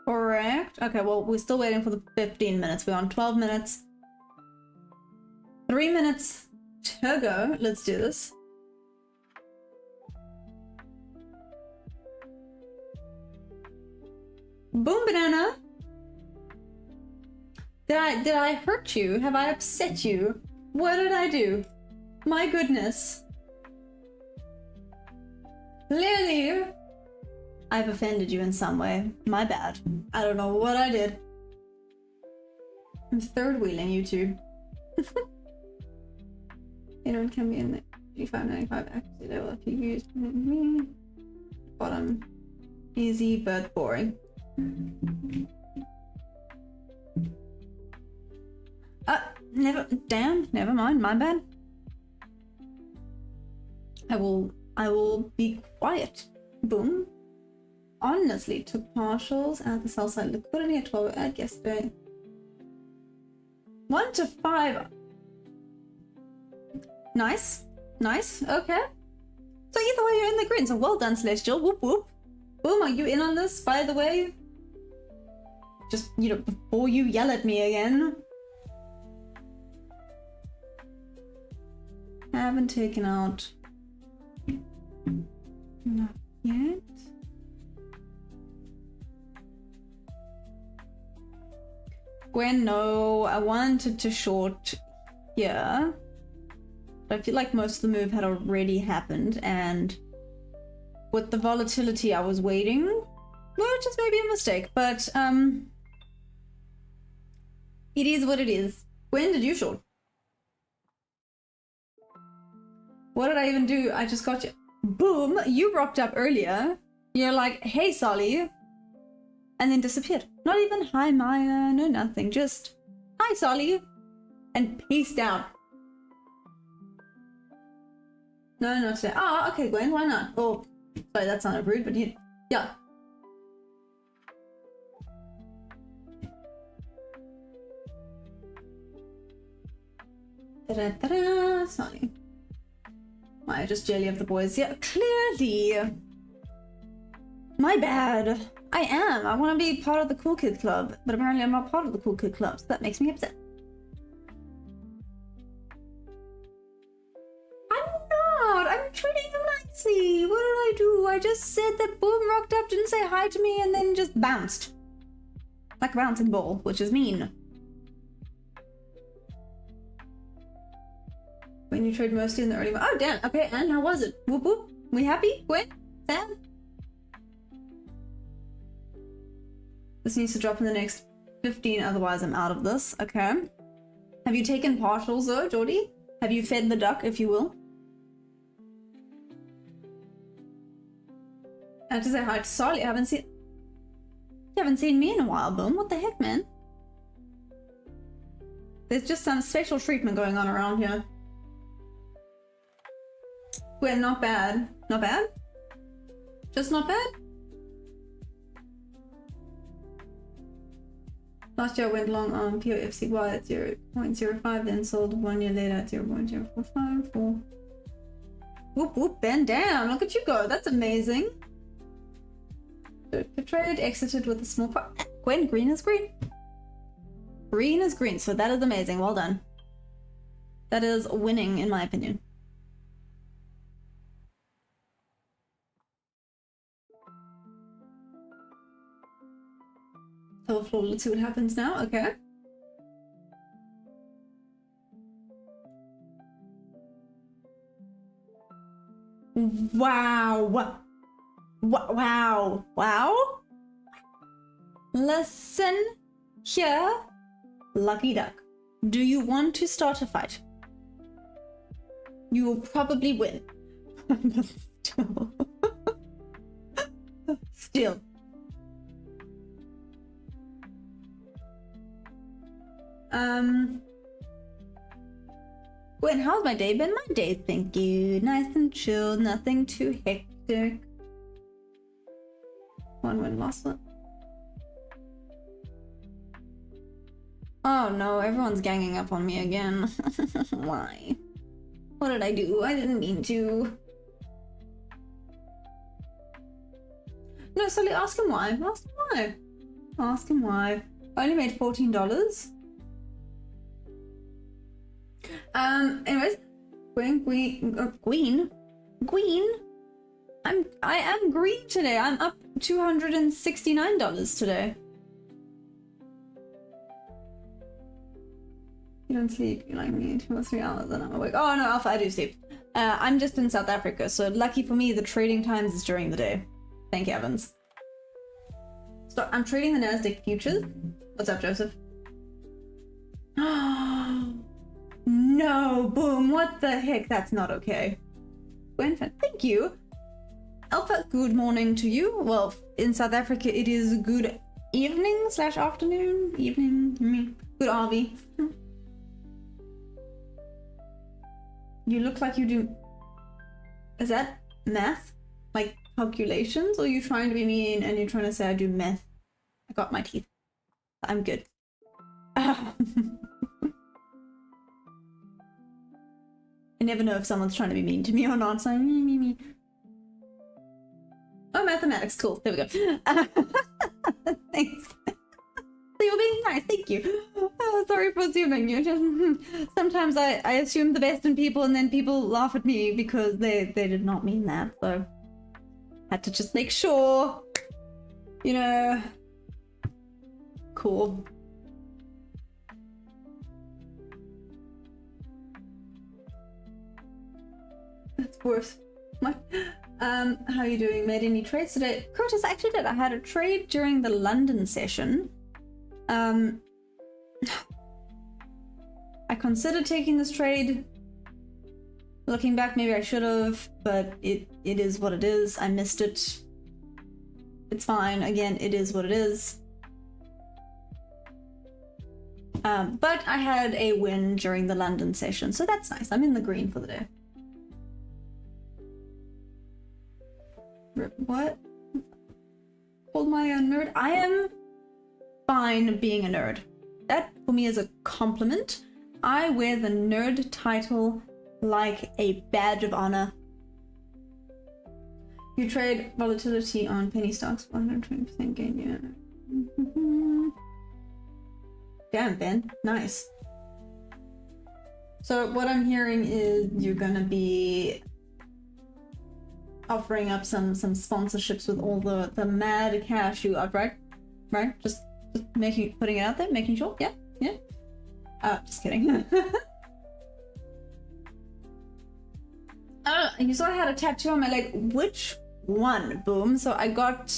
Correct. Okay, well, we're still waiting for the 15 minutes. We're on 12 minutes. 3 minutes to go. Let's do this. Boom, banana. Did I hurt you? Have I upset you? What did I do? My goodness. Clearly, I've offended you in some way. My bad. I don't know what I did. I'm third wheeling you two. You know, it can be in the 8595 accuracy level if you use bottom. Easy but boring. Never mind, my bad. I will be quiet. Boom. Honestly, took partials at the sell side liquidity at 12 at yesterday. 1 to 5. Nice. Nice. Okay. So either way, you're in the green. So well done, Celestial. Whoop whoop. Boom, are you in on this, by the way? Just, you know, before you yell at me again. Haven't taken out. Not yet. Gwen, no, I wanted to short here. But I feel like most of the move had already happened, and with the volatility I was waiting, which is maybe a mistake, but it is what it is. When did you short? What did I even do? I just got you. Boom, you rocked up earlier. You're like, hey, Solly. And then disappeared. Not even hi, Maya, no nothing. Just hi, Solly. And peaced out. No, not today. Ah, okay, Gwen, why not? Oh, sorry, that sounded rude, but yeah. Da-da-da-da, Solly. Maya, just jelly of the boys. Yeah, clearly. My bad. I am. I want to be part of the cool kid club, but apparently I'm not part of the cool kid club, so that makes me upset. I'm not. I'm treating him nicely. What did I do? I just said that Boom rocked up, didn't say hi to me, and then just bounced. Like a bouncing ball, which is mean. When you trade mostly in the early... Oh, damn. Okay, and how was it? Whoop whoop. We happy? Gwen? Sam? This needs to drop in the next 15, otherwise I'm out of this. Okay. Have you taken partials though, Geordie? Have you fed the duck, if you will? I have to say hi to Solly. You haven't seen me in a while, Boom. What the heck, man? There's just some special treatment going on around here. We're not bad. Not bad? Just not bad? Last year I went long on POFCY at 0.05, then sold 1 year later at 0.045. Whoop whoop, bend down. Look at you go. That's amazing. The trade exited with a small profit. Gwen, green is green. Green is green, so that is amazing. Well done. That is winning, in my opinion. So floor, let's see what happens now. Okay. Wow. Wow. Wow. Listen here, Lucky Duck. Do you want to start a fight? You will probably win. Still. Gwen, how's my day been? My day, thank you. Nice and chilled, nothing too hectic. One win, lost one. Oh no, everyone's ganging up on me again. Why? What did I do? I didn't mean to. No, Sully, ask him why. Ask him why. Ask him why. I only made $14. Anyways, Queen. I am green today. I'm up $269 today. You don't sleep, you like me, 2 or 3 hours and I'm awake. Oh no, Alpha, I do sleep. I'm just in South Africa, so lucky for me, the trading times is during the day. Thank you, Evans. So I'm trading the Nasdaq futures. What's up, Joseph? No, boom, what the heck? That's not okay. Gwenfan, thank you. Alpha, good morning to you. Well, in South Africa, it is good evening / afternoon. Evening, good RV. You look like you do... Is that math? Like calculations? Or are you trying to be mean and you're trying to say I do math? I got my teeth. I'm good. I never know if someone's trying to be mean to me or not, so me. Oh, mathematics, cool. There we go. Thanks. So you're being nice, thank you. Oh, sorry for assuming. You just sometimes I assume the best in people and then people laugh at me because they did not mean that, so had to just make sure, you know. Cool. That's worse. How are you doing? Made any trades today? Curtis, I actually did. I had a trade during the London session. I considered taking this trade. Looking back, maybe I should have, but it is what it is. I missed it. It's fine. Again, it is what it is. But I had a win during the London session, so that's nice. I'm in the green for the day. What? Called my own nerd? I am fine being a nerd. That for me is a compliment. I wear the nerd title like a badge of honor. You trade volatility on penny stocks, 120% gain, yeah. Damn, Ben, nice. So what I'm hearing is you're gonna be offering up some sponsorships with all the mad cash you got, right? Right? Just putting it out there, making sure. Yeah. Just kidding. You saw I had a tattoo on my leg. Which one? Boom. So I got,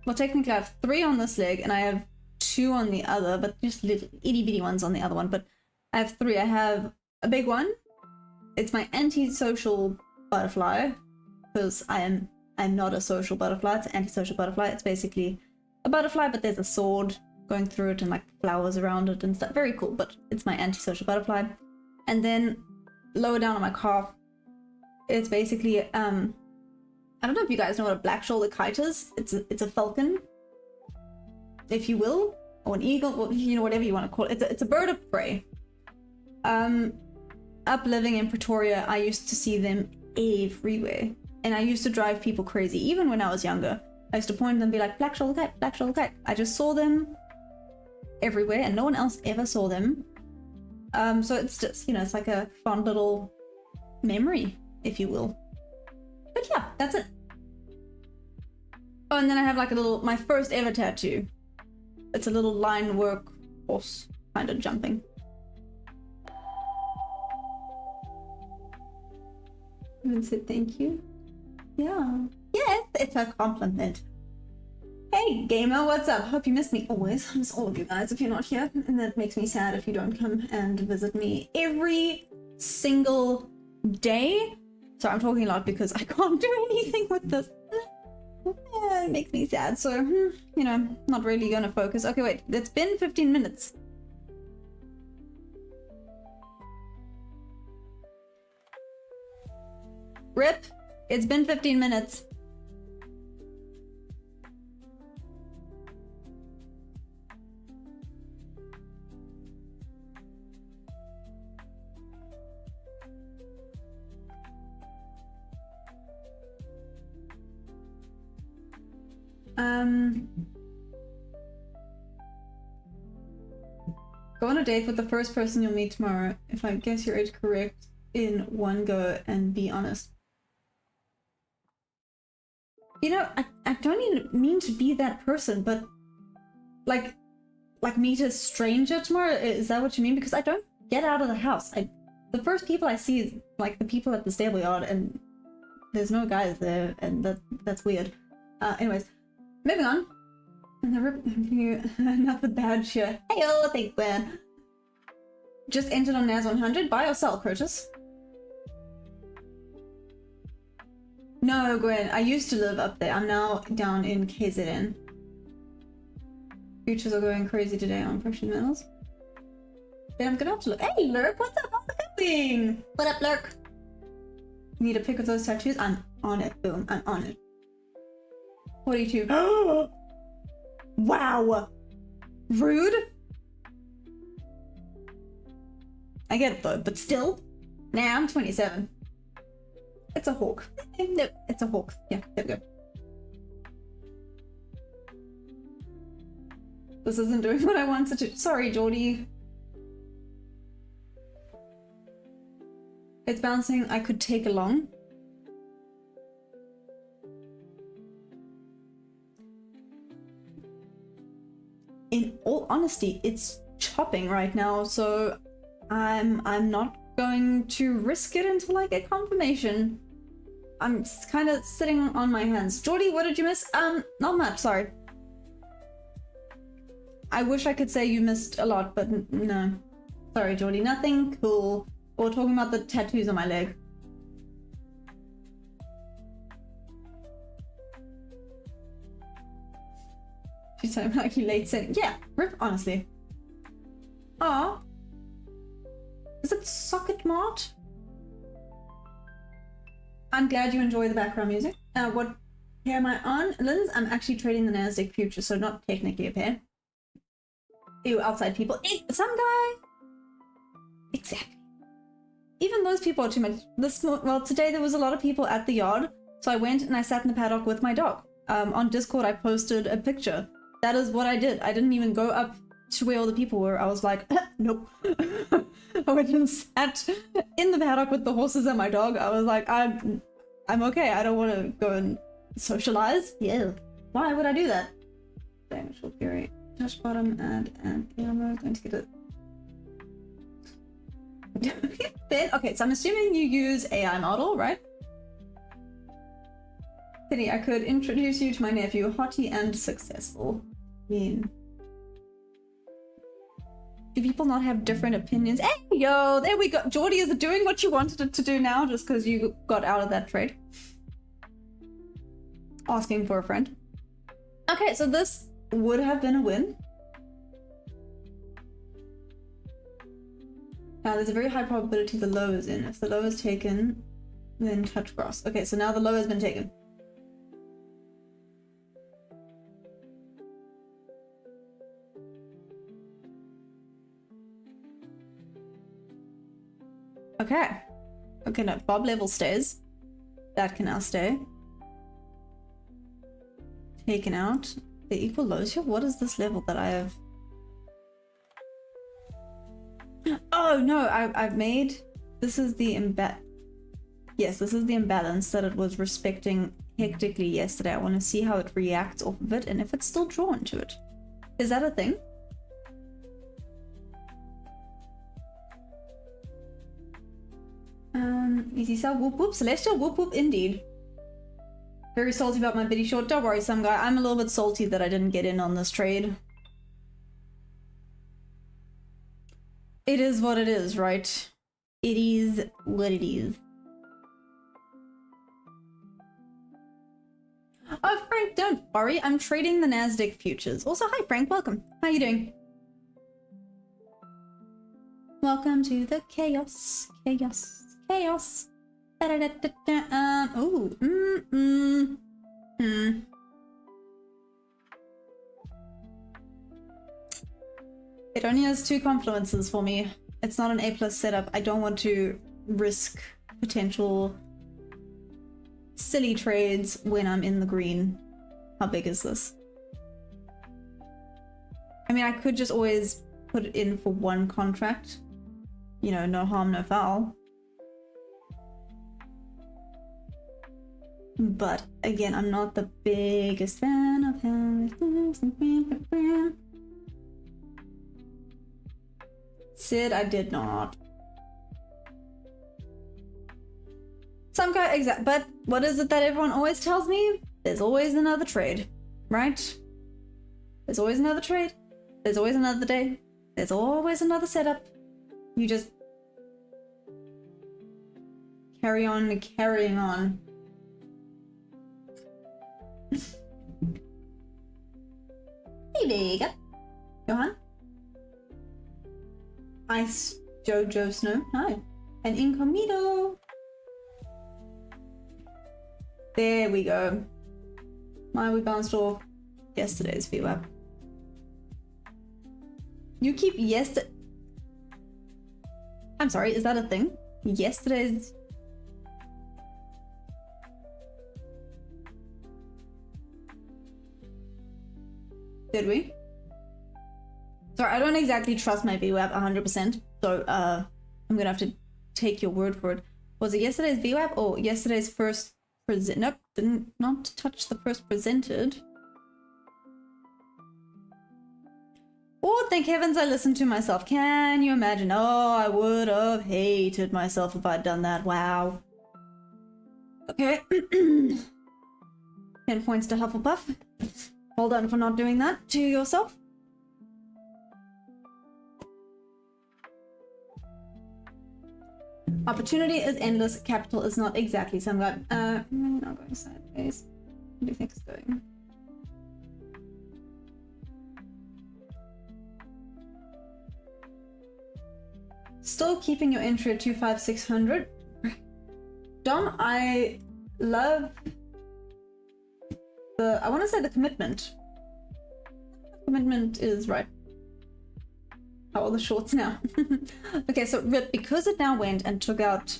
well, technically I have 3 on this leg and I have 2 on the other, but just little itty bitty ones on the other one. But I have 3. I have a big one. It's my anti-social butterfly, because I'm not a social butterfly. It's an anti-social butterfly. It's basically a butterfly, but there's a sword going through it and like flowers around it and stuff. Very cool, but it's my anti-social butterfly. And then lower down on my calf, It's basically, I don't know if you guys know what a black shoulder kite is. It's a falcon, if you will, or an eagle, or, you know, whatever you want to call it. It's a bird of prey. Up living in Pretoria, I used to see them everywhere, and I used to drive people crazy even when I was younger. I used to point them and be like, black shoulder kite, black shoulder kite. I just saw them everywhere and no one else ever saw them. So it's just, you know, it's like a fun little memory, if you will. But yeah, that's it. Oh, and then I have like a little, my first ever tattoo. It's a little line work horse kind of jumping. And said thank you. Yeah. Yes, it's a compliment. Hey gamer, what's up? Hope you missed me always. I miss all of you guys if you're not here, and that makes me sad if you don't come and visit me every single day. Sorry, I'm talking a lot because I can't do anything with this. It makes me sad, so you know, not really gonna focus. Okay, wait, it's been 15 minutes. Rip, it's been 15 minutes. Go on a date with the first person you'll meet tomorrow. If I guess your age correct in one go, and be honest. You know, I don't even mean to be that person, but like meet a stranger tomorrow? Is that what you mean? Because I don't get out of the house. The first people I see is like the people at the stable yard, and there's no guys there, and that's weird. Anyways, moving on. Enough with bad shit. Heyo, thanks, man. Just entered on NAS 100. Buy or sell, Curtis? No, Gwen. I used to live up there. I'm now down in KZN. Futures are going crazy today on precious metals. Then I'm gonna have to look. Hey, Lurk, what's up? How's it going? What up, Lurk? Need a pic of those tattoos? I'm on it. Boom, I'm on it. 42. Wow! Rude? I get it though, but still? Nah, I'm 27. It's a hawk. No, it's a hawk. Yeah, there we go. This isn't doing what I wanted to. Sorry, Geordie. It's bouncing. I could take along. In all honesty, it's chopping right now, so I'm not going to risk it until I get confirmation. I'm kind of sitting on my hands. Geordie, what did you miss? Not much, sorry. I wish I could say you missed a lot, but no. Sorry, Geordie, nothing cool. We're talking about the tattoos on my leg. She's talking about you late saying, yeah, rip, honestly. Aw. Is it Socket Mart? I'm glad you enjoy the background music. What pair am I on? Linz, I'm actually trading the Nasdaq future, so not technically a pair. Ew, outside people. Some guy. Exactly. Even those people are too much. Well, today there was a lot of people at the yard, so I went and I sat in the paddock with my dog. On Discord, I posted a picture. That is what I did. I didn't even go up to where all the people were. I was like, nope. I went and sat in the paddock with the horses and my dog. I was like, I'm okay. I don't want to go and socialize. Yeah. Why would I do that? Damage will fury. Touch bottom and camera. Going to get it. Then, okay, so I'm assuming you use AI model, right? Pity, I could introduce you to my nephew, hottie and successful. I mean, do people not have different opinions? Hey, yo, there we go. Geordie is doing what you wanted it to do now just because you got out of that trade. Asking for a friend. Okay, so this would have been a win. Now, there's a very high probability the low is in. If the low is taken, Then touch cross. Okay, so now the low has been taken. Okay. Okay, no, Bob level stays. That can now stay. Taken out. The equal lows here? What is this level that I have? Oh no, I've made... This is the Yes, this is the imbalance that it was respecting hectically yesterday. I want to see how it reacts off of it and if it's still drawn to it. Is that a thing? Easy sell, whoop whoop, celestial, whoop whoop, indeed. Very salty about my bitty short. Don't worry, some guy. I'm a little bit salty that I didn't get in on this trade. It is what it is, right? It is what it is. Oh, Frank, don't worry. I'm trading the Nasdaq futures. Also, hi, Frank. Welcome. How you doing? Welcome to the chaos. Chaos. Chaos. Ooh. It only has 2 confluences for me. It's not an A+ setup. I don't want to risk potential silly trades when I'm in the green. How big is this? I mean, I could just always put it in for 1 contract. You know, no harm, no foul. But again, I'm not the biggest fan of him. Sid, I did not. Some guy, exact. But what is it that everyone always tells me? There's always another trade, right? There's always another trade. There's always another day. There's always another setup. You just carry on carrying on. Hey, Vega. Johan? Ice Jojo Snow. Hi. And Incognito. There we go. We bounced off yesterday's VWAP. You keep I'm sorry, is that a thing? Yesterday's... Did we? Sorry, I don't exactly trust my VWAP 100%, so I'm gonna have to take your word for it. Was it yesterday's VWAP or yesterday's first present? Nope, didn't not touch the first presented. Oh, thank heavens I listened to myself. Can you imagine? Oh, I would have hated myself if I'd done that. Wow. Okay. 10 points to Hufflepuff. Hold on for not doing that to yourself. Opportunity is endless, capital is not exactly. So I'm going, not going sideways. What do you think it's going? Still keeping your entry at 25600. Dom, I love the, I want to say the commitment. Commitment is right. How are the shorts now? Okay, so because it now went and took out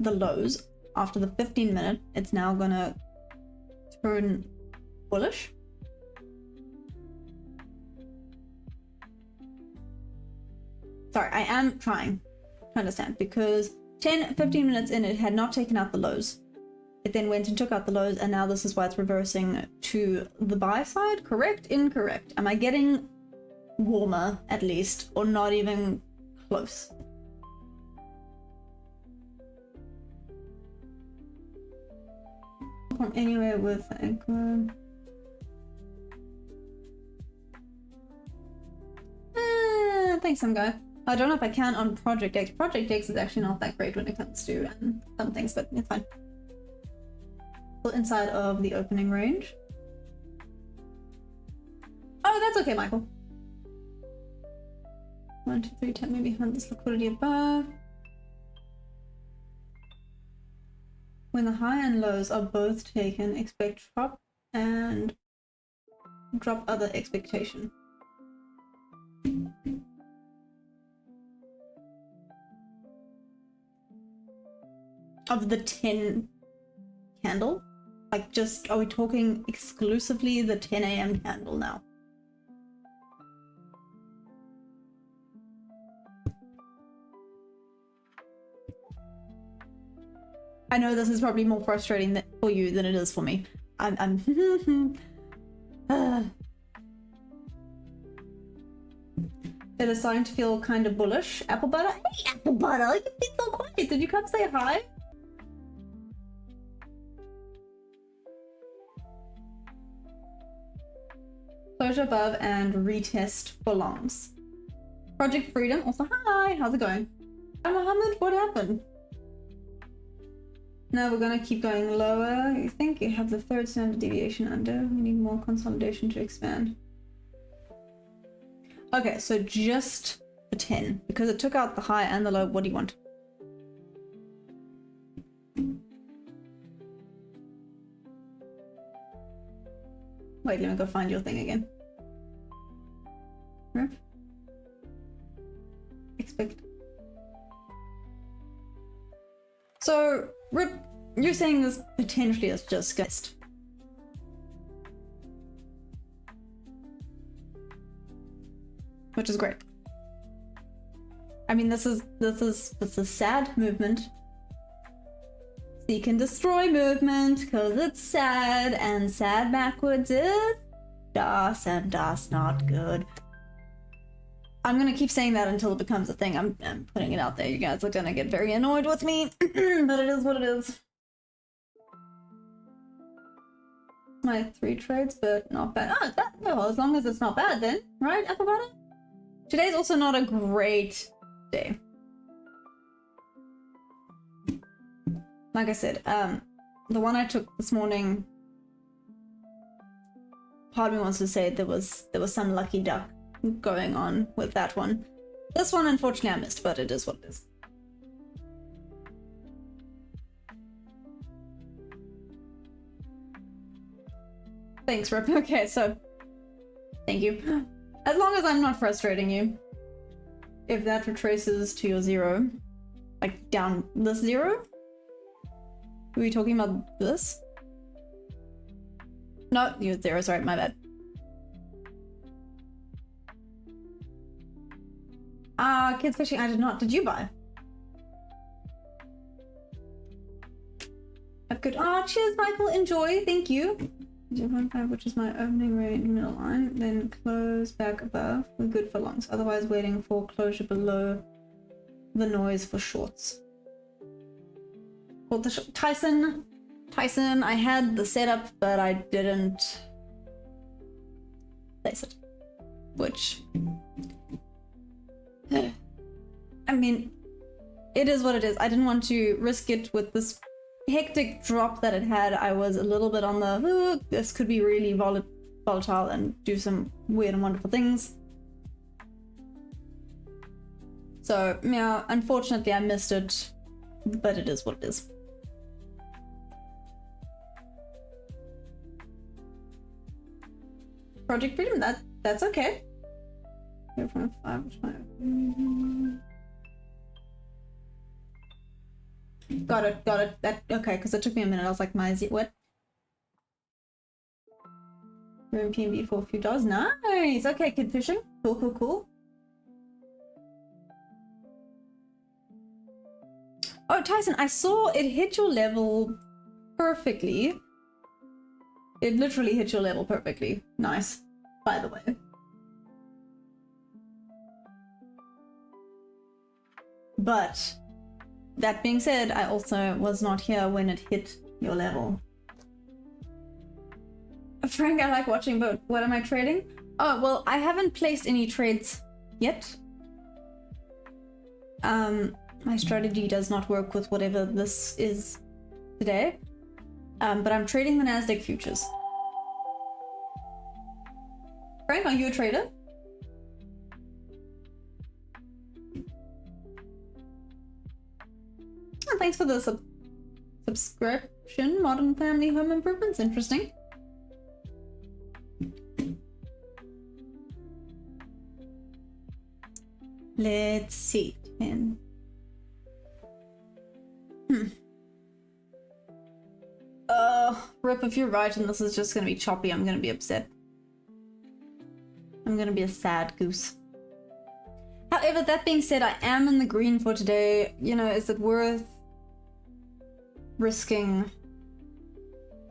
the lows after the 15-minute, it's now gonna turn bullish. Sorry, I am trying to understand, because 10-15 minutes in, it had not taken out the lows. It then went and took out the lows, and now this is why it's reversing to the buy side. Correct? Incorrect? Am I getting warmer at least, or not even close? From anywhere with anchor. Thanks, some guy. I don't know if I can on Project X. Project X is actually not that great when it comes to some things, but it's fine. Still inside of the opening range. Oh, that's okay, Michael. 1, 2, 3, 10, maybe hunt this liquidity above. When the high and lows are both taken, expect drop and drop other expectation. Of the 10 candle? Like, just, are we talking exclusively the 10 a.m. candle now? I know this is probably more frustrating for you than it is for me. I'm It is starting to feel kind of bullish. Apple butter? Hey, apple butter! You've been so quiet. Did you come say hi? Closure above and retest for longs. Project Freedom also, hi! How's it going? Mohammed, what happened? No, we're gonna keep going lower. You think you have the third standard deviation under. We need more consolidation to expand. Okay, so just the 10. Because it took out the high and the low. What do you want? Wait, let me go find your thing again. Rip. Expect. So, Rip, you're saying this potentially is just guessed. Which is great. I mean, this is sad movement. Seek and destroy movement, because it's sad, and sad backwards is das, and das not good. I'm gonna keep saying that until it becomes a thing. I'm putting it out there. You guys are gonna get very annoyed with me, but it is what it is. My 3 trades, but not bad. Oh, well, as long as it's not bad then, right, apple butter? Today's also not a great day. Like I said, the one I took this morning, part of me wants to say there was some lucky duck going on with that one. This one, unfortunately, I missed, but it is what it is. Thanks, Rip. Okay, so thank you. As long as I'm not frustrating you. If that retraces to your 0, like down this 0? Are we talking about this? No, your 0, sorry, my bad. Kids fishing, I did not. Did you buy? A good. Cheers, Michael. Enjoy. Thank you. 0.5, which is my opening range middle line. Then close back above. We're good for longs. Otherwise, waiting for closure below the noise for shorts. Called the Tyson, I had the setup, but I didn't place it. Which, I mean, it is what it is. I didn't want to risk it with this hectic drop that it had. I was a little bit on the, this could be really volatile and do some weird and wonderful things. So, yeah, unfortunately I missed it, but it is what it is. Project Freedom, that's okay. 0.5, which might... Got it. That okay, because it took me a minute. I was like, my is it what? Room PNB for a few dollars. Nice. Okay, kid fishing. Cool. Oh, Tyson, I saw it hit your level perfectly. It literally hit your level perfectly. Nice. By the way. But that being said, I also was not here when it hit your level. Frank, I like watching, but what am I trading? Oh, well, I haven't placed any trades yet. My strategy does not work with whatever this is today. But I'm trading the Nasdaq futures. Frank, are you a trader? Oh, thanks for the Subscription, modern family, home improvements, interesting. Let's see. 10. Rip, if you're right and this is just gonna be choppy, I'm gonna be upset. I'm gonna be a sad goose. However, that being said, I am in the green for today. You know, is it worth risking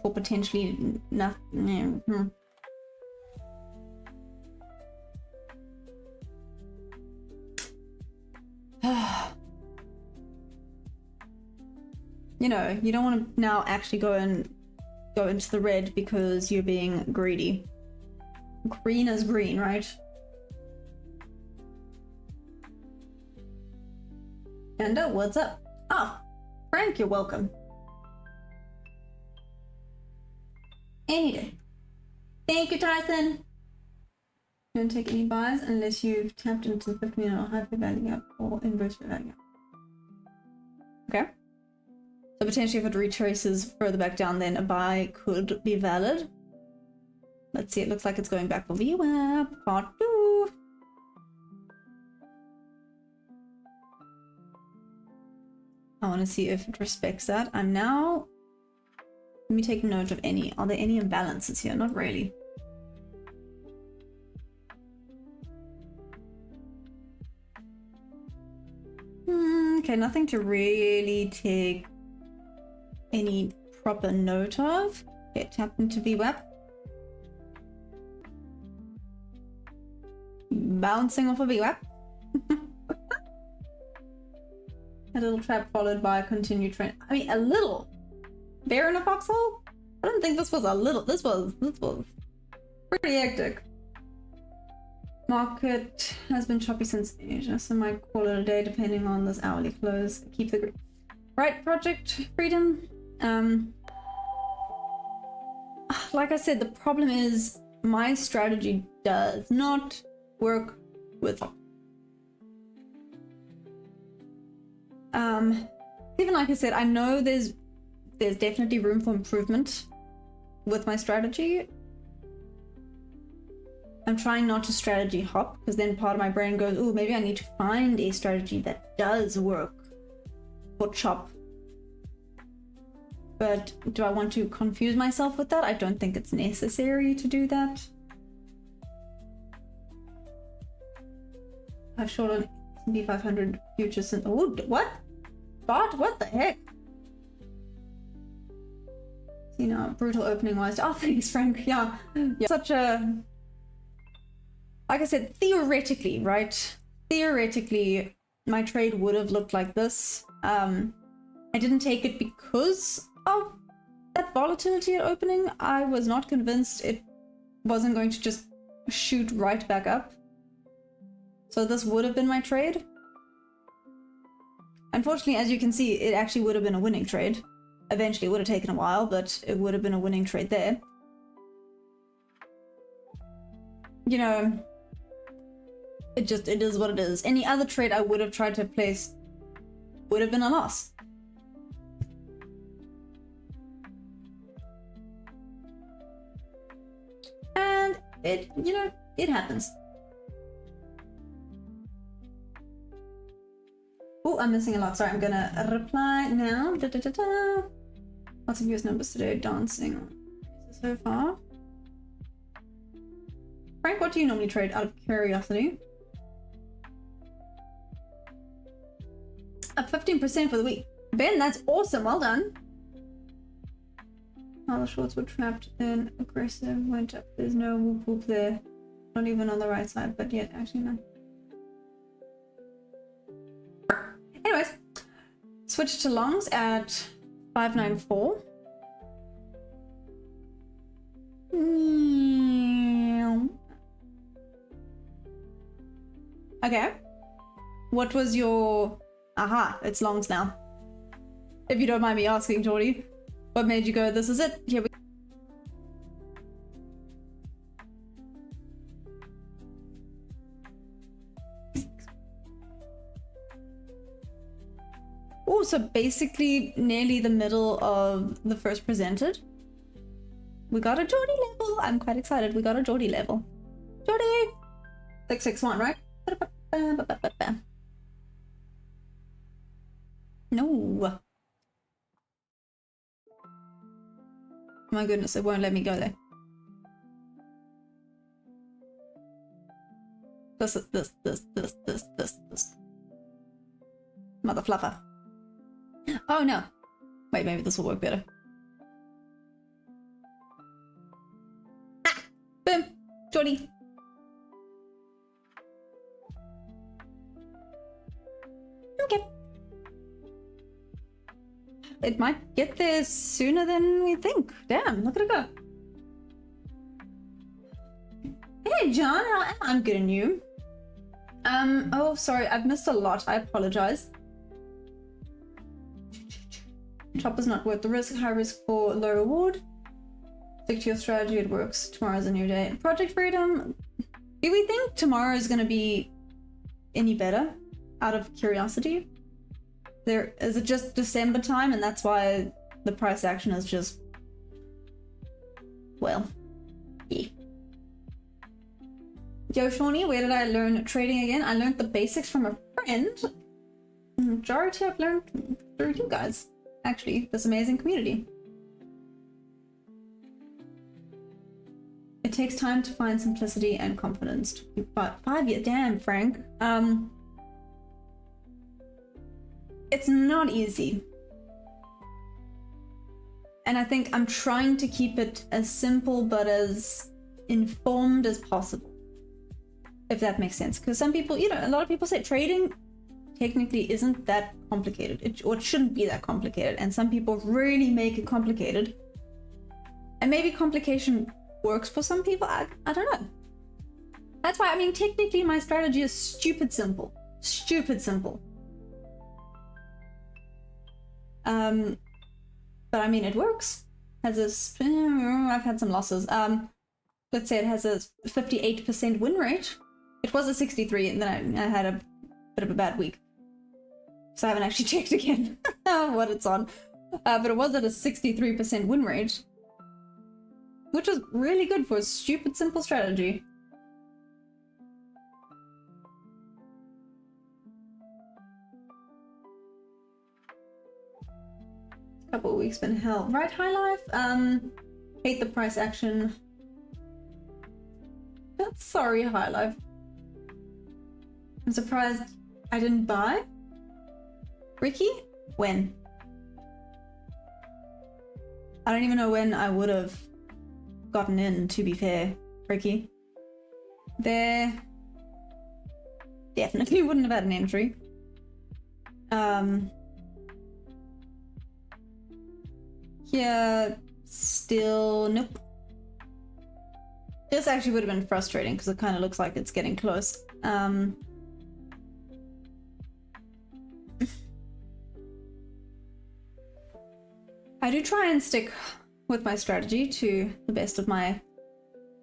for potentially nothing? You know, you don't want to now actually go into the red because you're being greedy. Green is green, right? And what's up? Ah, Frank, you're welcome. Any day. Thank you, Tyson. Don't take any buys unless you've tapped into the 50 minute hyper value gap or inverse value gap. Okay. So potentially if it retraces further back down, then a buy could be valid. Let's see, it looks like it's going back for VWAP, part 2. I want to see if it respects that. I'm now... Let me take note of any. Are there any imbalances here? Not really. Okay, nothing to really take any proper note of. Okay, tap into VWAP. Bouncing off of VWAP. A little trap followed by a continued trend. I mean, a little. Bear in a foxhole? I don't think this was a little. This was pretty hectic. Market has been choppy since Asia, so might call it a day depending on this hourly close. Keep the right, Project Freedom. Like I said, the problem is my strategy does not work with even like I said, I know there's definitely room for improvement with my strategy. I'm trying not to strategy hop because then part of my brain goes, oh, maybe I need to find a strategy that does work for chop. But do I want to confuse myself with that? I don't think it's necessary to do that. I've short on S&P 500 futures and oh, what? Bot? What the heck? You know, brutal opening wise. Oh, thanks, Frank. Yeah. Such a... Like I said, theoretically, right? Theoretically, my trade would have looked like this. I didn't take it because of that volatility at opening. I was not convinced it wasn't going to just shoot right back up. So this would have been my trade. Unfortunately, as you can see, it actually would have been a winning trade. Eventually, it would have taken a while, but it would have been a winning trade there. You know, it is what it is. Any other trade I would have tried to place would have been a loss. And it, you know, it happens. Oh, I'm missing a lot. Sorry, I'm gonna reply now. Lots of US numbers today. Dancing so far. Frank, what do you normally trade out of curiosity? Up 15% for the week. Ben, that's awesome. Well done. Oh, the shorts were trapped in aggressive. Went up. There's no whoop whoop there. Not even on the right side, but yet actually no. Anyways, switch to longs at 594. Okay. What was your... Aha, it's longs now. If you don't mind me asking, Geordie, what made you go, this is it? Here we... Oh, so basically nearly the middle of the first presented. We got a Geordie level. I'm quite excited. We got a Geordie level. Geordie! 661, right? No. My goodness, it won't let me go there. This. Mother fluffer. Oh no. Wait, maybe this will work better. Ah! Boom! Geordie. Okay. It might get there sooner than we think. Damn, look at it go. Hey John, I'm good and you? Oh sorry, I've missed a lot. I apologize. Chopper's not worth the risk. High risk for low reward. Stick to your strategy, it works. Tomorrow's a new day. Project Freedom. Do we think tomorrow is going to be any better? Out of curiosity? Is it just December time and that's why the price action is just... Well, yeah. Yo Shawnee, where did I learn trading again? I learned the basics from a friend. The majority I've learned through you guys. Actually, this amazing community. It takes time to find simplicity and confidence. But 5 years, damn Frank. It's not easy. And I think I'm trying to keep it as simple but as informed as possible. If that makes sense. Because some people, you know, a lot of people say trading technically isn't that complicated. It shouldn't be that complicated. And some people really make it complicated. And maybe complication works for some people. I don't know. That's why, I mean, technically my strategy is stupid simple. Stupid simple. But I mean, it works. I've had some losses. Let's say it has a 58% win rate. It was a 63 and then I had a bit of a bad week. So I haven't actually checked again what it's on. But it was at a 63% win rate. Which is really good for a stupid simple strategy. Couple of weeks been hell. Right, High Life? Hate the price action. Sorry, High Life. I'm surprised I didn't buy. Ricky? When? I don't even know when I would have gotten in, to be fair, Ricky. There definitely wouldn't have had an entry. Here, still, nope. This actually would have been frustrating because it kind of looks like it's getting close. I do try and stick with my strategy to the best of my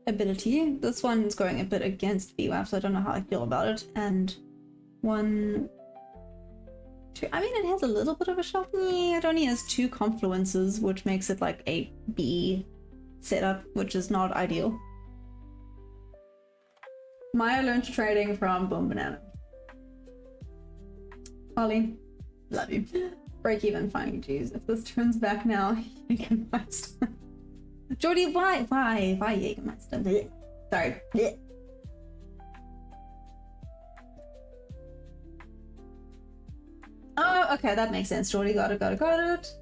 ability. This one's going a bit against VWAP, so I don't know how I feel about it. And 1, 2, I mean, it has a little bit of a shot. Yeah, it only has 2 confluences, which makes it like a B setup, which is not ideal. Maya learned trading from Boom Banana. Ollie, love you. Break even, fine, jeez. If this turns back now, Jägermeister. Jordy, why Jägermeister? Blech. Sorry. Blech. Oh, okay, that makes sense. Jordy, got it.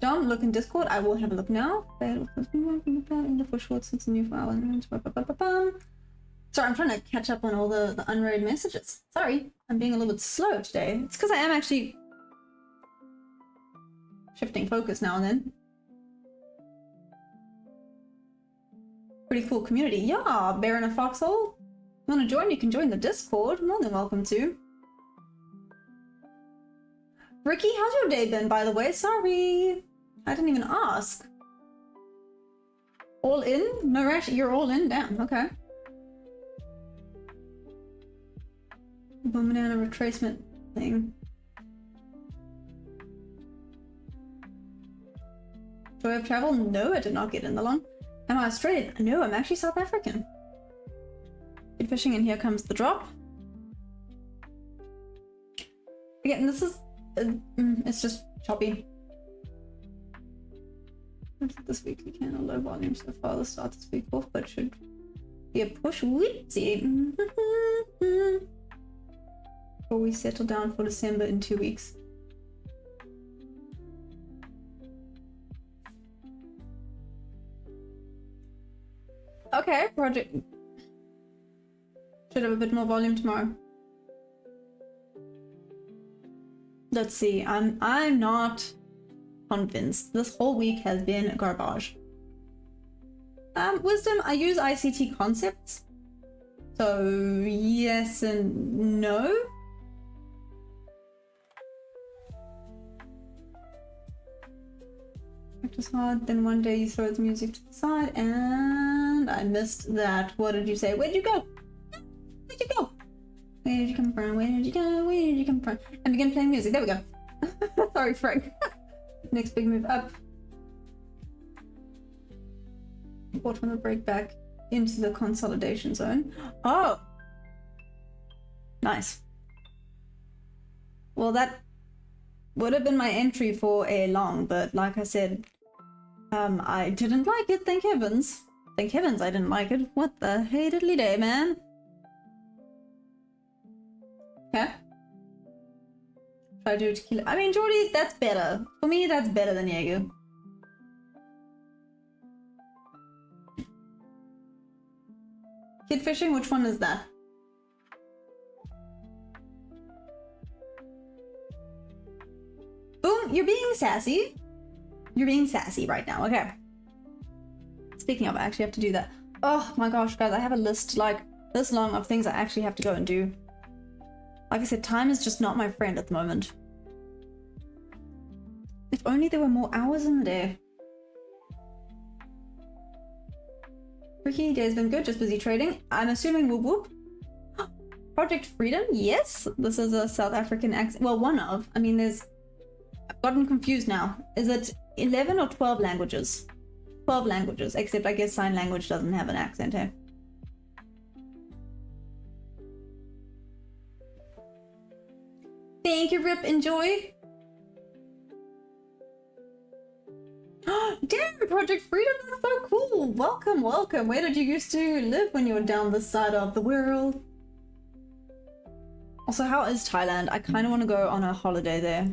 Don't look in Discord. I will have a look now. For short since the new file. Sorry, I'm trying to catch up on all the unread messages. Sorry, I'm being a little bit slow today. It's because I am actually shifting focus now and then. Pretty cool community. Yeah, Bear in a Foxhole. You want to join? You can join the Discord. More than welcome to. Ricky, how's your day been, by the way? Sorry, I didn't even ask. All in? No, actually, you're all in? Damn, okay. Banana retracement thing. Do I have travel? No, I did not get in the long. Am I Australian? No, I'm actually South African. Good fishing, and here comes the drop. Again, this is... it's just choppy. This weekly candle low volume so far. The start this week off, but should be a push. Whoopsie. Before we settle down for December in 2 weeks. Okay, project should have a bit more volume tomorrow. Let's see. I'm not convinced. This whole week has been garbage. Wisdom, I use ICT concepts. So yes and no. Practice hard, then one day you throw the music to the side, and I missed that. What did you say? Where'd you go? Where'd you go? Where did you come from? Where did you go? Where did you come from? And begin playing music. There we go. Sorry, Frank. Next big move up. Bought on the break back into the consolidation zone. Oh! Nice. Well, that would have been my entry for a long, but like I said, I didn't like it, thank heavens. Thank heavens I didn't like it. What the hey diddly day, man? Okay. Try to do tequila. I mean, Jordy, that's better. For me, that's better than Jaeger. Kid fishing, which one is that? Boom, you're being sassy. You're being sassy right now, okay. Speaking of, I actually have to do that. Oh my gosh, guys, I have a list like this long of things I actually have to go and do. Like I said, time is just not my friend at the moment. If only there were more hours in the day. Ricky, day's been good, just busy trading. I'm assuming whoop whoop. Project Freedom? Yes, this is a South African accent. Well, one of. I mean, there's... I've gotten confused now. Is it 11 or 12 languages? 12 languages, except I guess sign language doesn't have an accent here. Thank you, Rip. Enjoy. Damn, Project Freedom, that's so cool. Welcome, welcome. Where did you used to live when you were down this side of the world? Also, how is Thailand? I kind of want to go on a holiday there.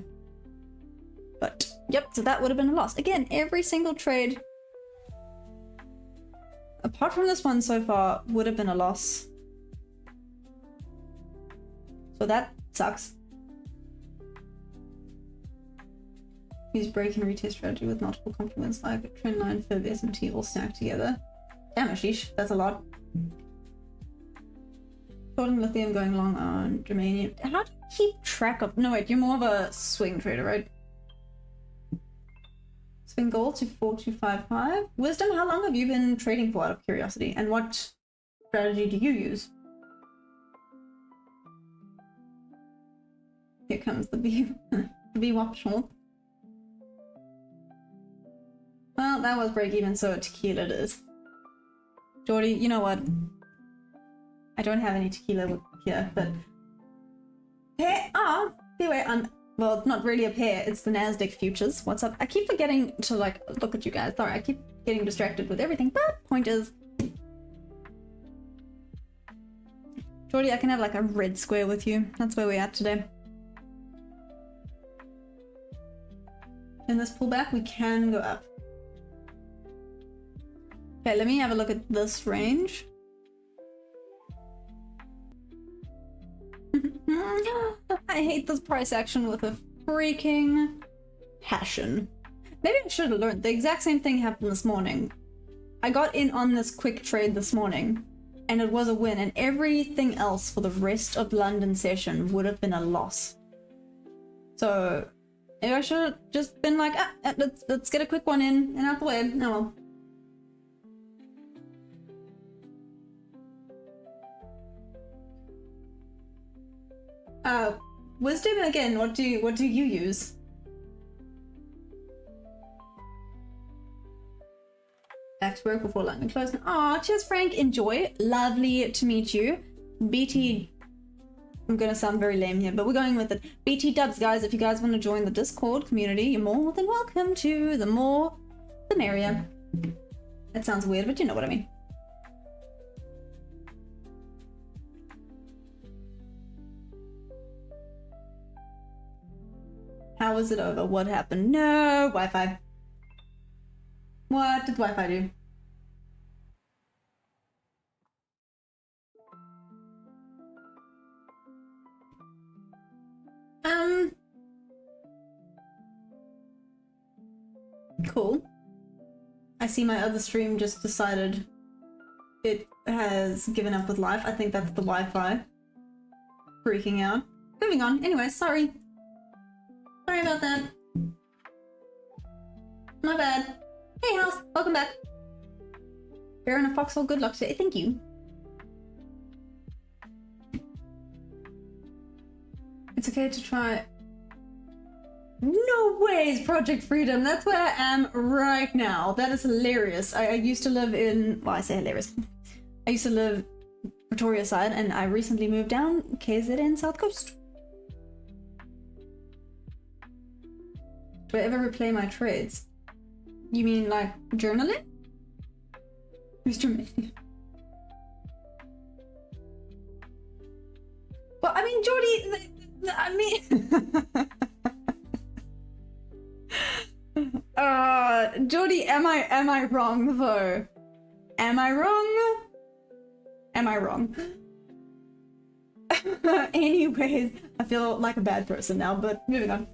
But, yep, so that would have been a loss. Again, every single trade, apart from this one so far, would have been a loss. So that sucks. Use break and retest strategy with multiple complements like trendline, fib, SMT all stacked together. Damn, sheesh, that's a lot. Short on lithium, going long on germanium. How do you keep track of? No, wait, you're more of a swing trader, right? Swing gold to 4255. Wisdom, how long have you been trading for, out of curiosity? And what strategy do you use? Here comes the B. The B-Wop short. Well, that was break even, so tequila it is. Jordy, you know what? I don't have any tequila here, but... Pair? Ah! Anyway, well, not really a pair, it's the Nasdaq futures. What's up? I keep forgetting to, like, look at you guys. Sorry, I keep getting distracted with everything, but point is... Jordy, I can have, like, a red square with you. That's where we're at today. In this pullback, we can go up. Okay, let me have a look at this range. I hate this price action with a freaking passion. Maybe I should have learned. The exact same thing happened this morning. I got in on this quick trade this morning, and it was a win, and everything else for the rest of London session would have been a loss. So maybe I should have just been like, let's get a quick one in and out the way. Oh well. Wisdom again. What do you use? Back to work before London closing. Aw, cheers, Frank. Enjoy. Lovely to meet you. BT. I'm gonna sound very lame here, but we're going with it. BT dubs, guys. If you guys want to join the Discord community, you're more than welcome to. The more, the merrier. That sounds weird, but you know what I mean. How was it over? What happened? No Wi-Fi. What did Wi-Fi do? Cool. I see my other stream just decided it has given up with life. I think that's the Wi-Fi freaking out. Moving on. Anyway, sorry. Sorry about that. My bad. Hey, House. Welcome back. Bear in a foxhole. Good luck today. Thank you. It's okay to try. No ways, Project Freedom. That's where I am right now. That is hilarious. I used to live in... Well, I say hilarious. I used to live Pretoria side, and I recently moved down KZN South Coast. Do I ever replay my trades? You mean like journaling? Mr. Matthew. Well, I mean, Jordy, I mean... Jody, am I wrong though? Am I wrong? Am I wrong? Anyways, I feel like a bad person now, but moving on.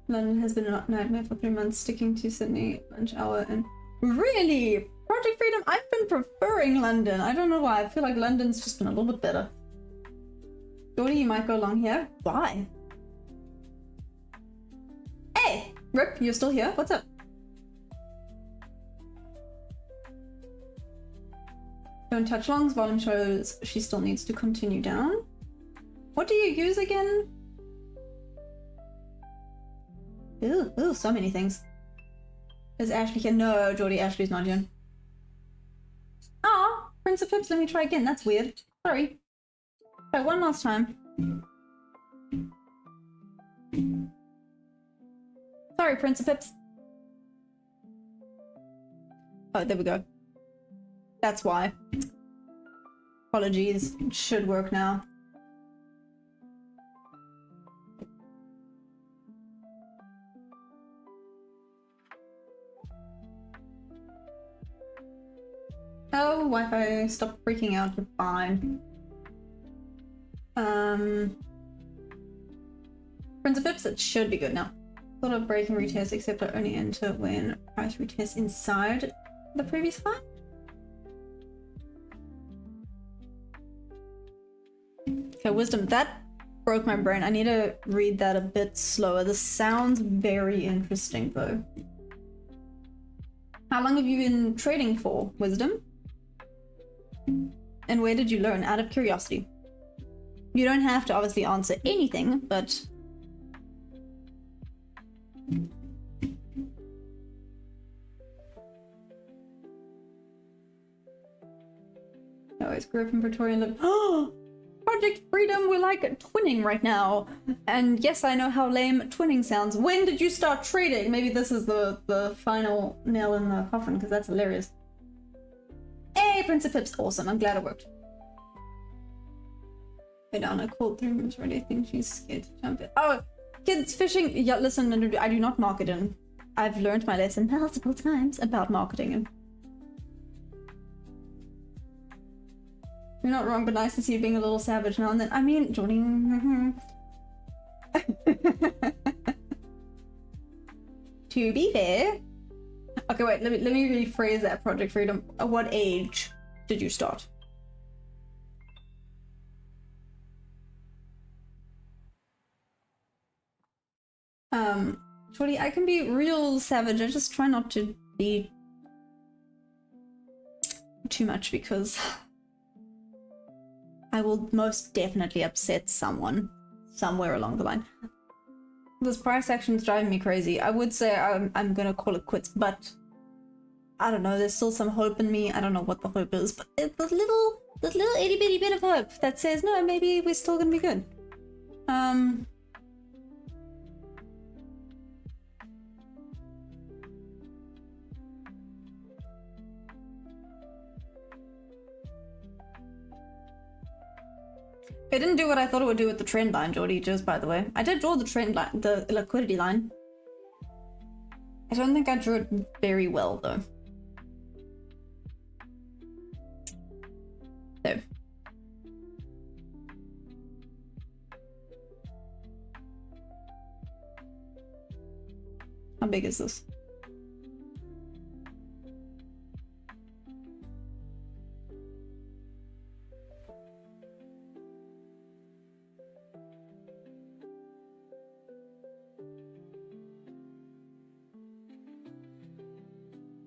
London has been a nightmare for 3 months, sticking to Sydney lunch hour and... Really? Project Freedom? I've been preferring London. I don't know why. I feel like London's just been a little bit better. Jordy, you might go along here. Why? Hey! Rip, you're still here? What's up? Don't touch longs. Volume shows she still needs to continue down. What do you use again? Ooh, so many things. Is Ashley here? No, Jordy, Ashley's not here. Ah, Prince of Pips, let me try again. That's weird. Sorry. Try one last time. Sorry, Prince of Pips. Oh, there we go. That's why. Apologies. It should work now. Oh, Wi-Fi, stop freaking out, you're fine. Prince of Pips, it should be good now. Sort of break and retest, except I only enter when price retest inside the previous high. Okay, Wisdom, that broke my brain. I need to read that a bit slower. This sounds very interesting though. How long have you been trading for, Wisdom? And where did you learn? Out of curiosity. You don't have to obviously answer anything, but... I always grew up in Pretoria and lived... Oh! Project Freedom, we're like twinning right now. And yes, I know how lame twinning sounds. When did you start trading? Maybe this is the final nail in the coffin, because that's hilarious. Hey, Prince of Pips, awesome. I'm glad it worked. Hey, down, I called 3 minutes already. I think she's scared to jump in. Oh, kids fishing. Yeah, listen, I do not market. I've learned my lesson multiple times about marketing. You're not wrong, but nice to see you being a little savage now and then. I mean, Jordy. To be fair. Okay, wait, let me rephrase that, Project Freedom. At what age did you start? Jordy, I can be real savage. I just try not to be too much because I will most definitely upset someone somewhere along the line. This price action is driving me crazy. I would say I'm gonna call it quits, but I don't know. There's still some hope in me. I don't know what the hope is, but it's this little itty bitty bit of hope that says no, maybe we're still gonna be good. It didn't do what I thought it would do with the trend line, Geordie, just by the way. I did draw the trend line, the liquidity line. I don't think I drew it very well, though. So. How big is this?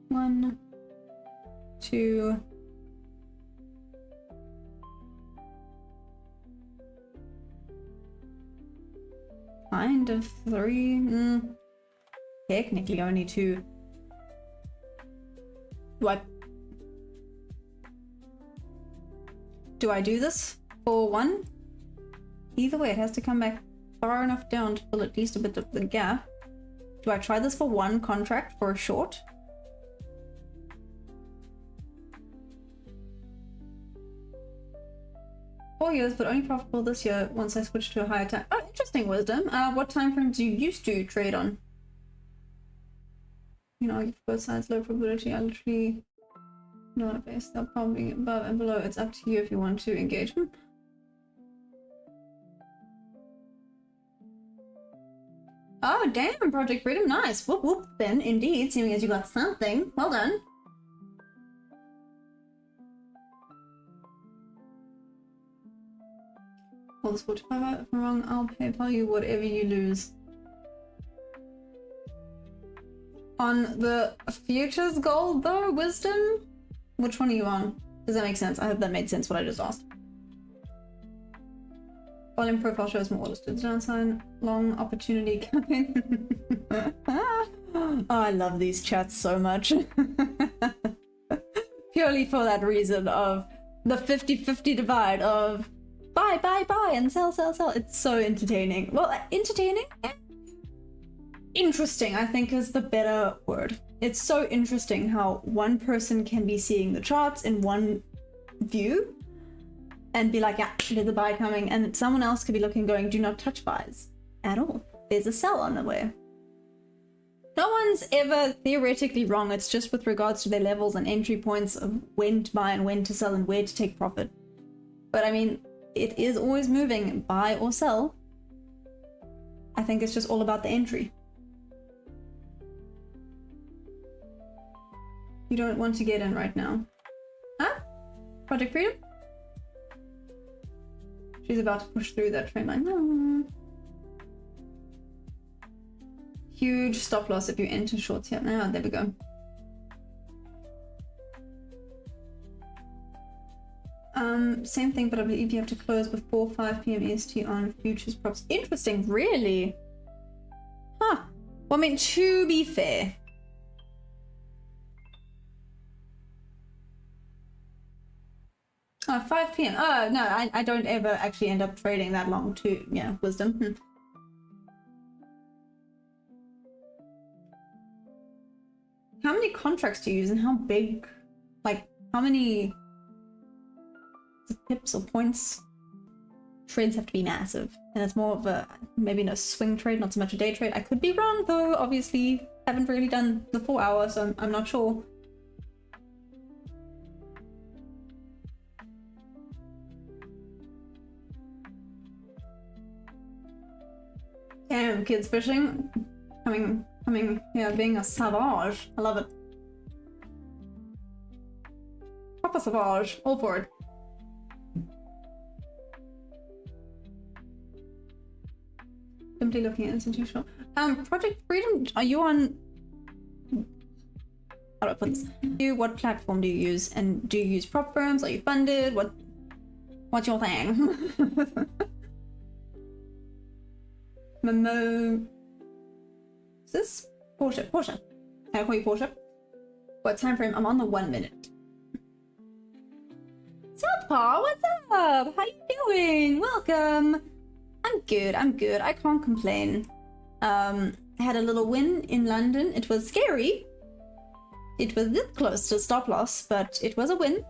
One, two, kind of three. Technically only two. Do I do this for one? Either way, it has to come back far enough down to fill at least a bit of the gap. Do I try this for one contract for a short? Four years, but only profitable this year once I switch to a higher time. Oh, interesting, Wisdom. What time frames do you used to trade on? You know, both sides low probability. I literally know what I base that probably above and below. It's up to you if you want to engage. Oh, damn, Project Freedom. Nice. Whoop whoop, then, indeed. Seeing as you got something. Well done. Well, this 45 if I'm wrong, I'll PayPal you whatever you lose. On the futures gold, though, Wisdom? Which one are you on? Does that make sense? I hope that made sense what I just asked. Volume profile shows more orders to the downside. Long opportunity coming. Oh, I love these chats so much. Purely for that reason of the 50-50 divide of buy, buy, buy, and sell, sell, sell. It's so entertaining. Well, entertaining? Interesting, I think, is the better word. It's so interesting how one person can be seeing the charts in one view and be like, yeah, there's a buy coming, and someone else could be looking going, do not touch buys at all. There's a sell on the way. No one's ever theoretically wrong. It's just with regards to their levels and entry points of when to buy and when to sell and where to take profit. But I mean, it is always moving, buy or sell. I think it's just all about the entry. You don't want to get in right now. Huh? Project Freedom? She's about to push through that trend line. No. Huge stop loss if you enter shorts here. Now, there we go. Same thing, but I believe you have to close before 5 PM EST on futures props. Interesting, really? Huh. Well, I mean, to be fair. Oh, 5 PM. Oh, no, I don't ever actually end up trading that long too. Yeah, Wisdom. How many contracts do you use and how big? Like, how many pips or points? Trades have to be massive. And it's more of a, maybe a swing trade, not so much a day trade. I could be wrong, though. Obviously, haven't really done the 4 hour, so I'm not sure. Damn, kids fishing. Coming, yeah, being a savage. I love it. Proper savage. All for it. Simply looking at institutional. Project Freedom, are you on... How do I put this? What platform do you use? And do you use prop firms? Are you funded? What's your thing? Momo Is this Portia? Portia. Can I call you Portia? What time frame? I'm on the 1 minute. Southpaw, what's up? How you doing? Welcome. I'm good. I can't complain. Had a little win in London. It was scary. It was this close to stop loss, but it was a win.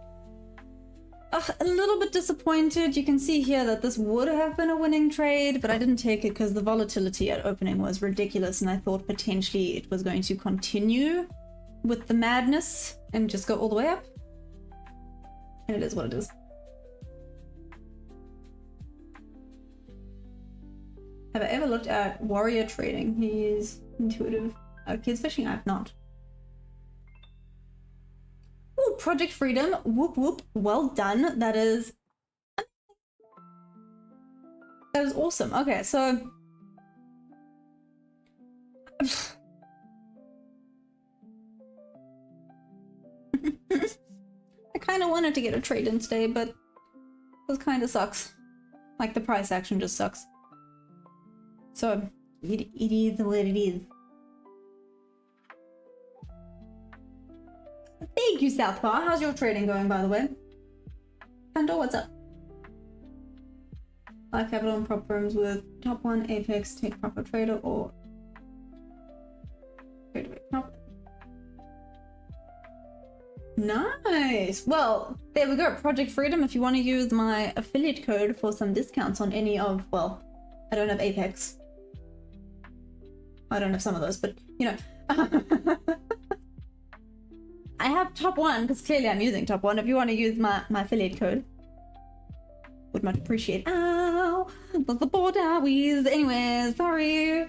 A little bit disappointed. You can see here that this would have been a winning trade, but I didn't take it because the volatility at opening was ridiculous, and I thought potentially it was going to continue with the madness and just go all the way up. And it is what it is. Have I ever looked at Warrior Trading? He's intuitive. Kids Fishing, I've not. Ooh, Project Freedom. Whoop whoop. Well done. That is awesome. Okay, so I kind of wanted to get a trade in today, but this kind of sucks. Like, the price action just sucks. So, it is what it is. Thank you, Southpaw. How's your trading going, by the way? Pandor, what's up? Live capital and prop firms with top one, Apex, take profit trader, or trade away profit. Nice. Well, there we go. Project Freedom. If you want to use my affiliate code for some discounts on any of, well, I don't have Apex. I don't have some of those, but you know. I have top one because clearly I'm using top one. If you want to use my affiliate code, would much appreciate. Ow, that's the poor dowies. Anyway, sorry.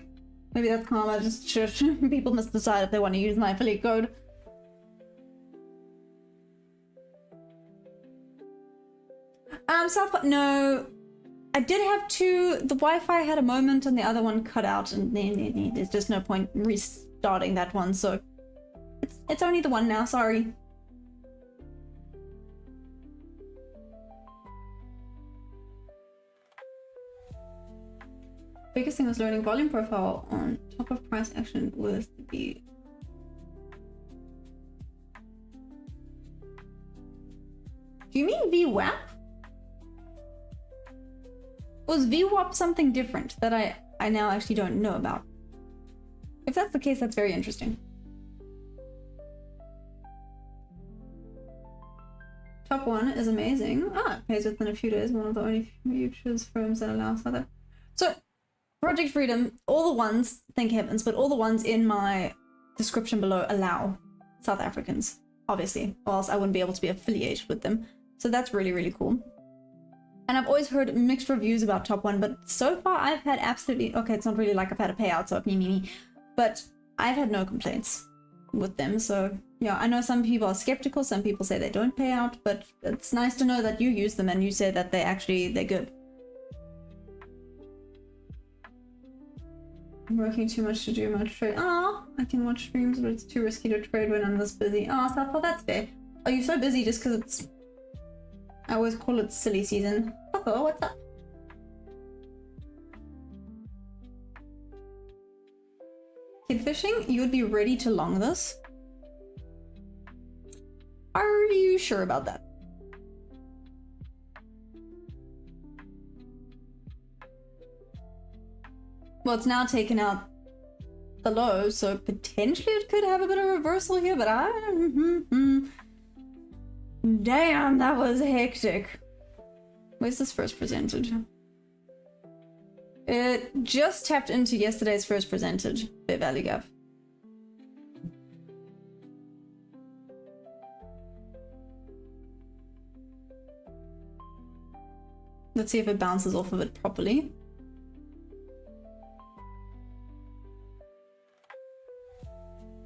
Maybe that's karma. Just people must decide if they want to use my affiliate code. Southpaw, no. I did have two. The Wi-Fi had a moment and the other one cut out, and there's just no point restarting that one, so it's only the one now, sorry. Biggest thing was learning volume profile on top of price action with the... Do you mean VWAP? Was VWAP something different that I now actually don't know about? If that's the case, that's very interesting. Top one is amazing. Ah, it pays within a few days. One of the only futures firms that allows for that. So, Project Freedom, all the ones, thank heavens, but all the ones in my description below allow South Africans, obviously, or else I wouldn't be able to be affiliated with them. So that's really, really cool. And I've always heard mixed reviews about Top One, but so far I've had absolutely, okay, it's not really like I've had a payout, so me, but I've had no complaints with them. So yeah, I know some people are skeptical, some people say they don't pay out, but it's nice to know that you use them and you say that they're good. I'm working too much to do much trade. Ah, I can watch streams, but it's too risky to trade when I'm this busy. Ah, so well, that's fair. Are you so busy just because it's... I always call it silly season. Oh, what's up? Kid fishing? You would be ready to long this? Are you sure about that? Well, it's now taken out the low, so potentially it could have a bit of reversal here, but damn, that was hectic. Where's this first presented? It just tapped into yesterday's first presented fair value gap. Let's see if it bounces off of it properly.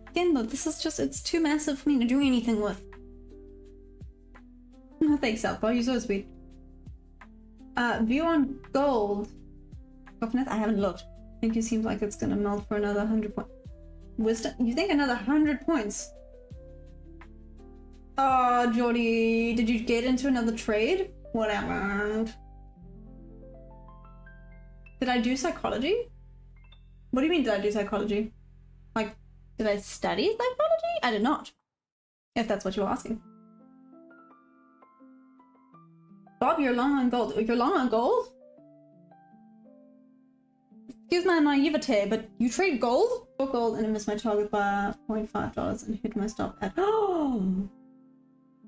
Again though, this is just, it's too massive for me to do anything with. No thanks, Southpaw, you're so sweet. View on gold. I haven't looked. I think it seems like it's gonna melt for another 100 points. Wisdom? You think another 100 points? Oh, Jordy, did you get into another trade? Whatever. Did I do psychology? What do you mean, did I do psychology? Like, did I study psychology? I did not. If that's what you're asking. Bob, you're long on gold. You're long on gold? Excuse my naivete, but you trade gold? Bought gold and I missed my target by $0.5 and hit my stop at... Oh!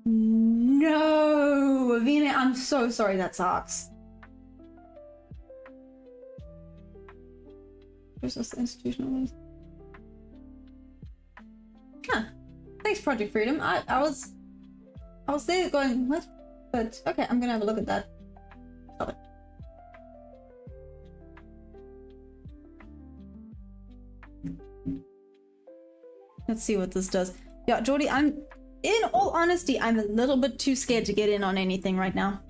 No! VMA, I'm so sorry, that sucks. Versus institutional... Huh. Thanks, Project Freedom. I was there going, what? But, okay, I'm gonna have a look at that. Stop it. Let's see what this does. Yeah, Jordy, in all honesty, I'm a little bit too scared to get in on anything right now.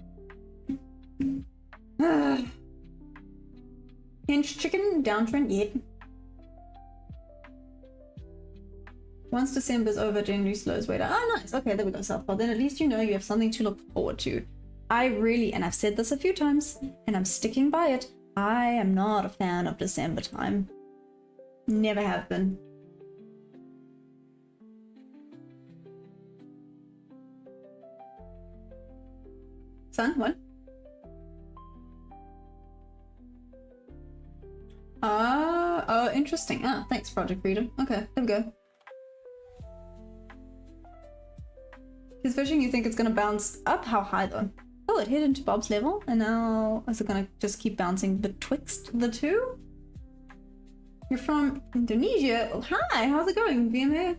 Hinge chicken downtrend yet. Once December's over, January slows way down. Oh, nice. Okay, there we go, Southpaw. Then at least you know you have something to look forward to. I really, and I've said this a few times, and I'm sticking by it, I am not a fan of December time. Never have been. Son, what? Oh, interesting. Ah, thanks, Project Freedom. Okay, there we go. Is fishing, you think it's gonna bounce up? How high though? Oh, it hit into Bob's level, and now is it gonna just keep bouncing betwixt the two? You're from Indonesia? Oh, hi, how's it going, VMA?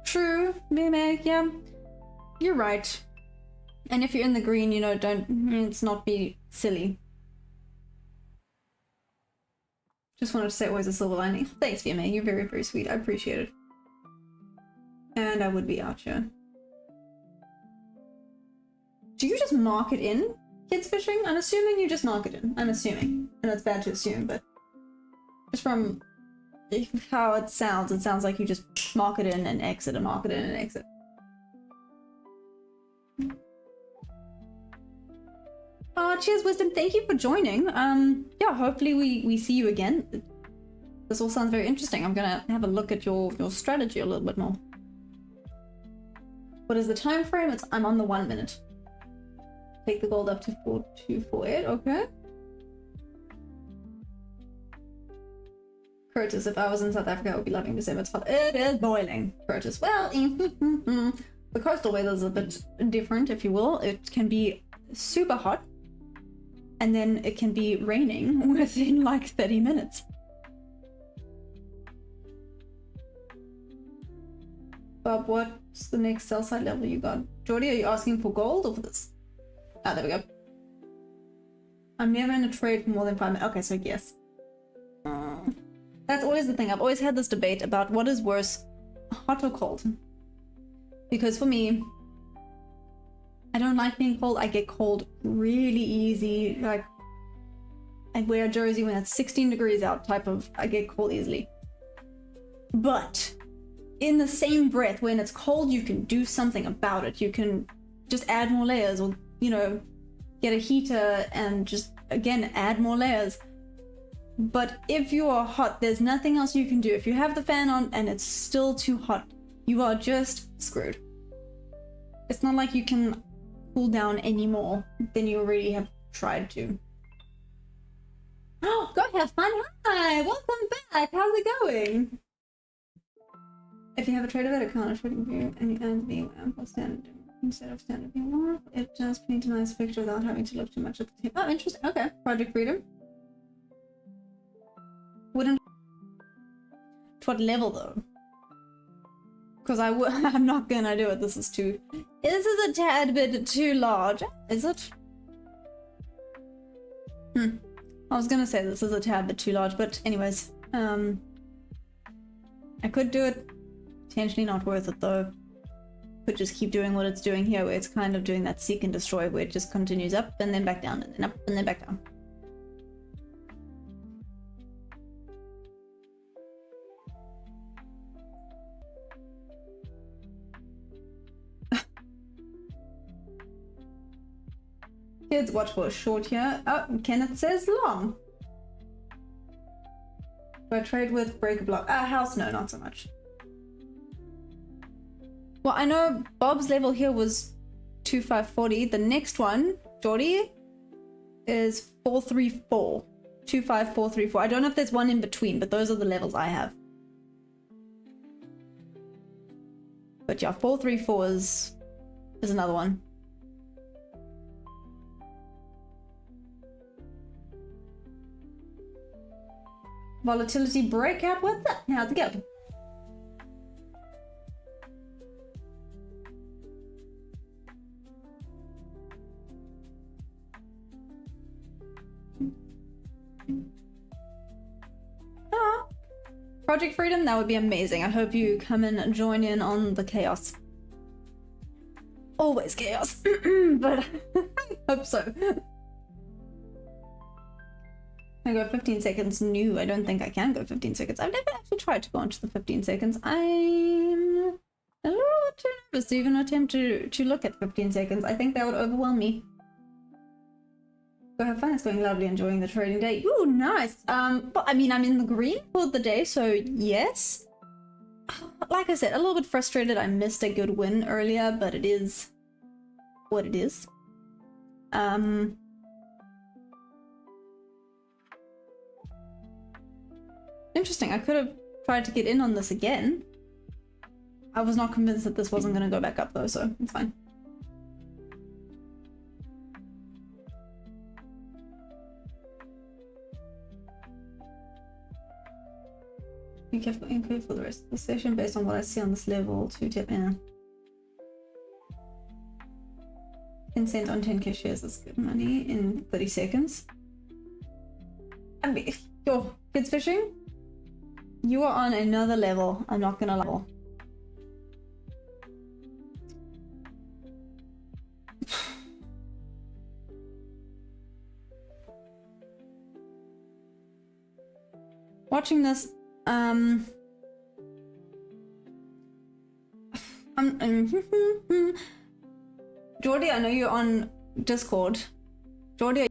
True, VMA, yeah. You're right. And if you're in the green, you know, let's not be silly. Just wanted to say always a silver lining. Thanks, VMA. You're very, very sweet. I appreciate it. And I would be out here. Do you just mark it in, kids fishing? I'm assuming you just mark it in. I'm assuming. And it's bad to assume, but just from how it sounds like you just mark it in and exit and mark it in and exit. Cheers, Wisdom. Thank you for joining. Yeah, hopefully we see you again. This all sounds very interesting. I'm gonna have a look at your strategy a little bit more. What is the time frame? I'm on the 1 minute. Take the gold up to 4248. Okay. Curtis, if I was in South Africa, I would be loving December. It is boiling. Curtis, well, the coastal weather is a bit different, if you will. It can be super hot, and then it can be raining within like 30 minutes. Bob, what's the next sell side level you got? Jordy, are you asking for gold or for this? Ah, there we go. I'm never in a trade for more than 5 minutes. Okay, so yes. That's always the thing. I've always had this debate about what is worse, hot or cold. Because for me, I don't like being cold. I get cold really easy. Like, I wear a jersey when it's 16 degrees out type of, I get cold easily. But in the same breath, when it's cold, you can do something about it. You can just add more layers, or, you know, get a heater and just, again, add more layers. But if you are hot, there's nothing else you can do. If you have the fan on and it's still too hot, you are just screwed. It's not like you can cool down any more than you already have tried to. Oh, go have fun. Hi, welcome back. How's it going? If you have a trader account, a trading view, and you add the ample standard instead of standard view, it just paints a nice picture without having to look too much at the tape. Oh, interesting. Okay, Project Freedom. Wouldn't. To what level though? Because I'm not gonna do it. This is a tad bit too large. Is it? I was gonna say this is a tad bit too large, but anyways, I could do it. Potentially not worth it though. Could just keep doing what it's doing here, where it's kind of doing that seek and destroy, where it just continues up and then back down and then up and then back down. Kids, watch for a short here. Oh, Kenneth says long. Do I trade with breaker block? House, no, not so much. Well, I know Bob's level here was 2540. The next one, Geordie, is 434. 25434. I don't know if there's one in between, but those are the levels I have. But yeah, 434 is another one. Volatility breakout, what's that? How's it go? Project Freedom, that would be amazing. I hope you come and join in on the chaos. Always chaos, but I hope so. I go 15 seconds. No, I don't think I can go 15 seconds. I've never actually tried to go onto the 15 seconds. I'm a little bit too nervous to even attempt to look at 15 seconds. I think that would overwhelm me. Go have fun. It's going lovely. Enjoying the trading day. Ooh, nice. But I mean, I'm in the green for the day, so yes. Like I said, a little bit frustrated. I missed a good win earlier, but it is what it is. Interesting. I could have tried to get in on this again. I was not convinced that this wasn't going to go back up though, so it's fine. Be careful include for the rest of the session based on what I see on this level. 2 tip in. 10 cent on 10k shares is good money in 30 seconds. I mean, yo, kids fishing, you are on another level. I'm not gonna lie. Watching this, Jordy, I know you're on Discord. Jordy,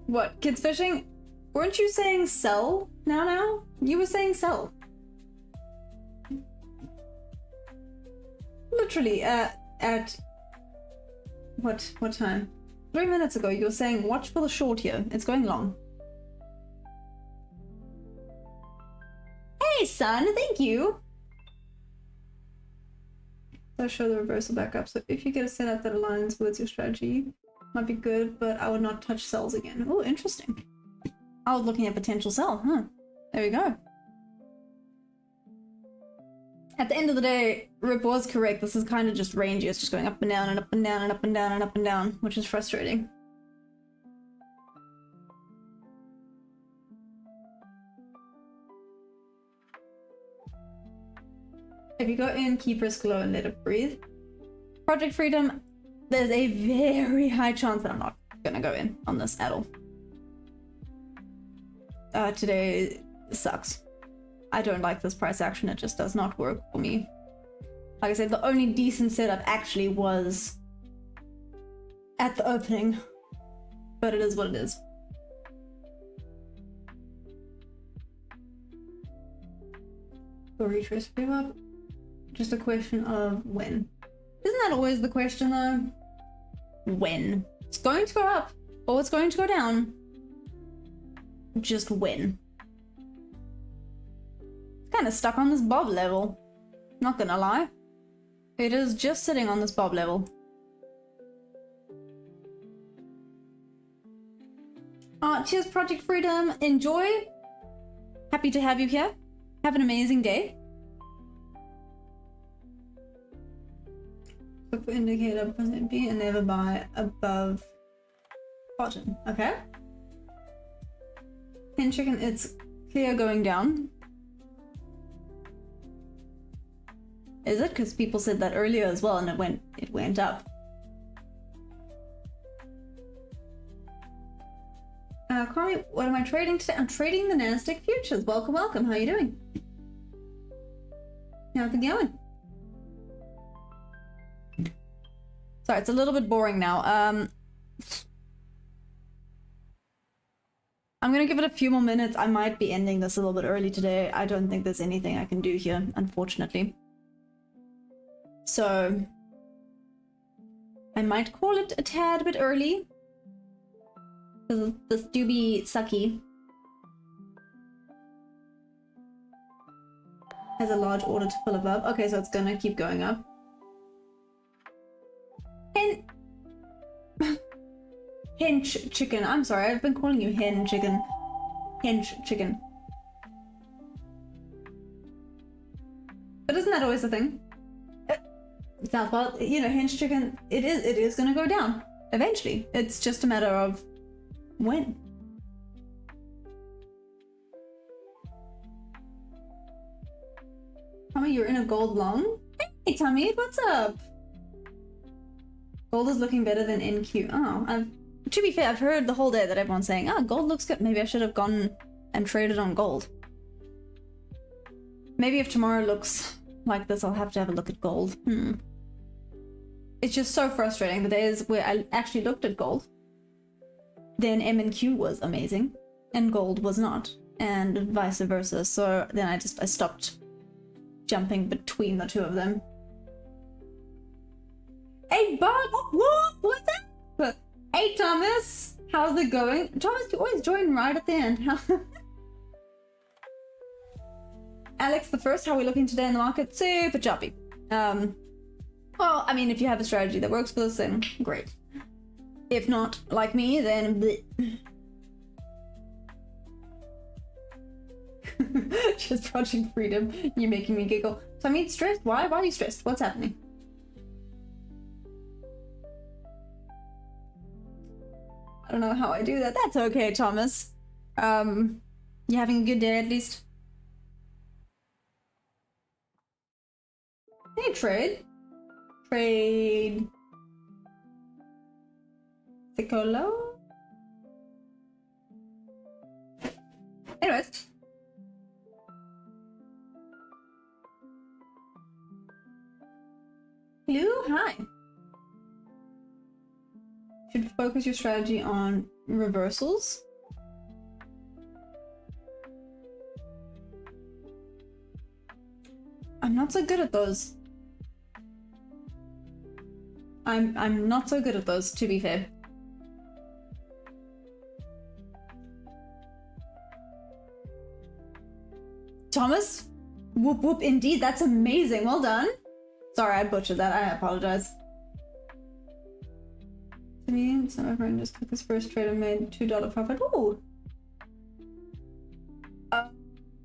what? Kids fishing? Weren't you saying sell now? You were saying sell. Literally at what time? 3 minutes ago you were saying watch for the short here. It's going long. Hey son, thank you. So show the reversal back up. So if you get a setup that aligns with your strategy, might be good, but I would not touch sells again. Oh, interesting. I was looking at potential sell, huh? There we go. At the end of the day, Rip was correct. This is kind of just rangy. It's just going up and down and up and down and up and down and up and down, which is frustrating. If you go in, keep risk low and let it breathe. Project Freedom, there's a very high chance that I'm not gonna go in on this at all. Today sucks. I don't like this price action. It just does not work for me. Like I said, the only decent setup actually was at the opening, but it is what it is. Go retrace frame up. Just a question of when. Isn't that always the question though? When? It's going to go up or it's going to go down. Just when. Kind of stuck on this bob level, not gonna lie. It is just sitting on this bob level. Cheers Project Freedom, enjoy. Happy to have you here. Have an amazing day. Look for indicator %B and never buy above bottom. Okay. Hen chicken, it's clear going down. Is it? Because people said that earlier as well, and it went up. Kwame, what am I trading today? I'm trading the Nasdaq futures. Welcome, welcome. How are you doing? How's it going? Sorry, it's a little bit boring now. I'm gonna give it a few more minutes. I might be ending this a little bit early today. I don't think there's anything I can do here, unfortunately. So I might call it a tad bit early. Because this do be sucky. Has a large order to fill above. Okay, so it's gonna keep going up. Hen chicken. I'm sorry, I've been calling you hen chicken. Hen chicken. But isn't that always the thing? Southpaw, you know, hench chicken, it is gonna go down. Eventually. It's just a matter of when. Tommy, you're in a gold long? Hey Tommy, what's up? Gold is looking better than NQ. Oh, to be fair, I've heard the whole day that everyone's saying, oh, gold looks good. Maybe I should have gone and traded on gold. Maybe if tomorrow looks like this, I'll have to have a look at gold. It's just so frustrating. The days where I actually looked at gold, then M&Q was amazing, and gold was not, and vice versa. So then I stopped jumping between the two of them. Hey, Bob! What's up? Hey, Thomas! How's it going? Thomas, you always join right at the end. Alex the First, how are we looking today in the market? Super choppy. Well, I mean, if you have a strategy that works for this, then great. If not, like me, then bleh. Just Project Freedom, you're making me giggle. So I mean, stressed? Why? Why are you stressed? What's happening? I don't know how I do that. That's okay, Thomas. You having a good day at least? Hey, trade. Trade. Piccolo? Anyways. Hello, hi. Should focus your strategy on reversals. I'm not so good at those. I'm not so good at those, to be fair. Thomas? Whoop whoop, indeed, that's amazing. Well done. Sorry, I butchered that. I apologize. To me, so my friend just took his first trade and made $2 profit. Ooh.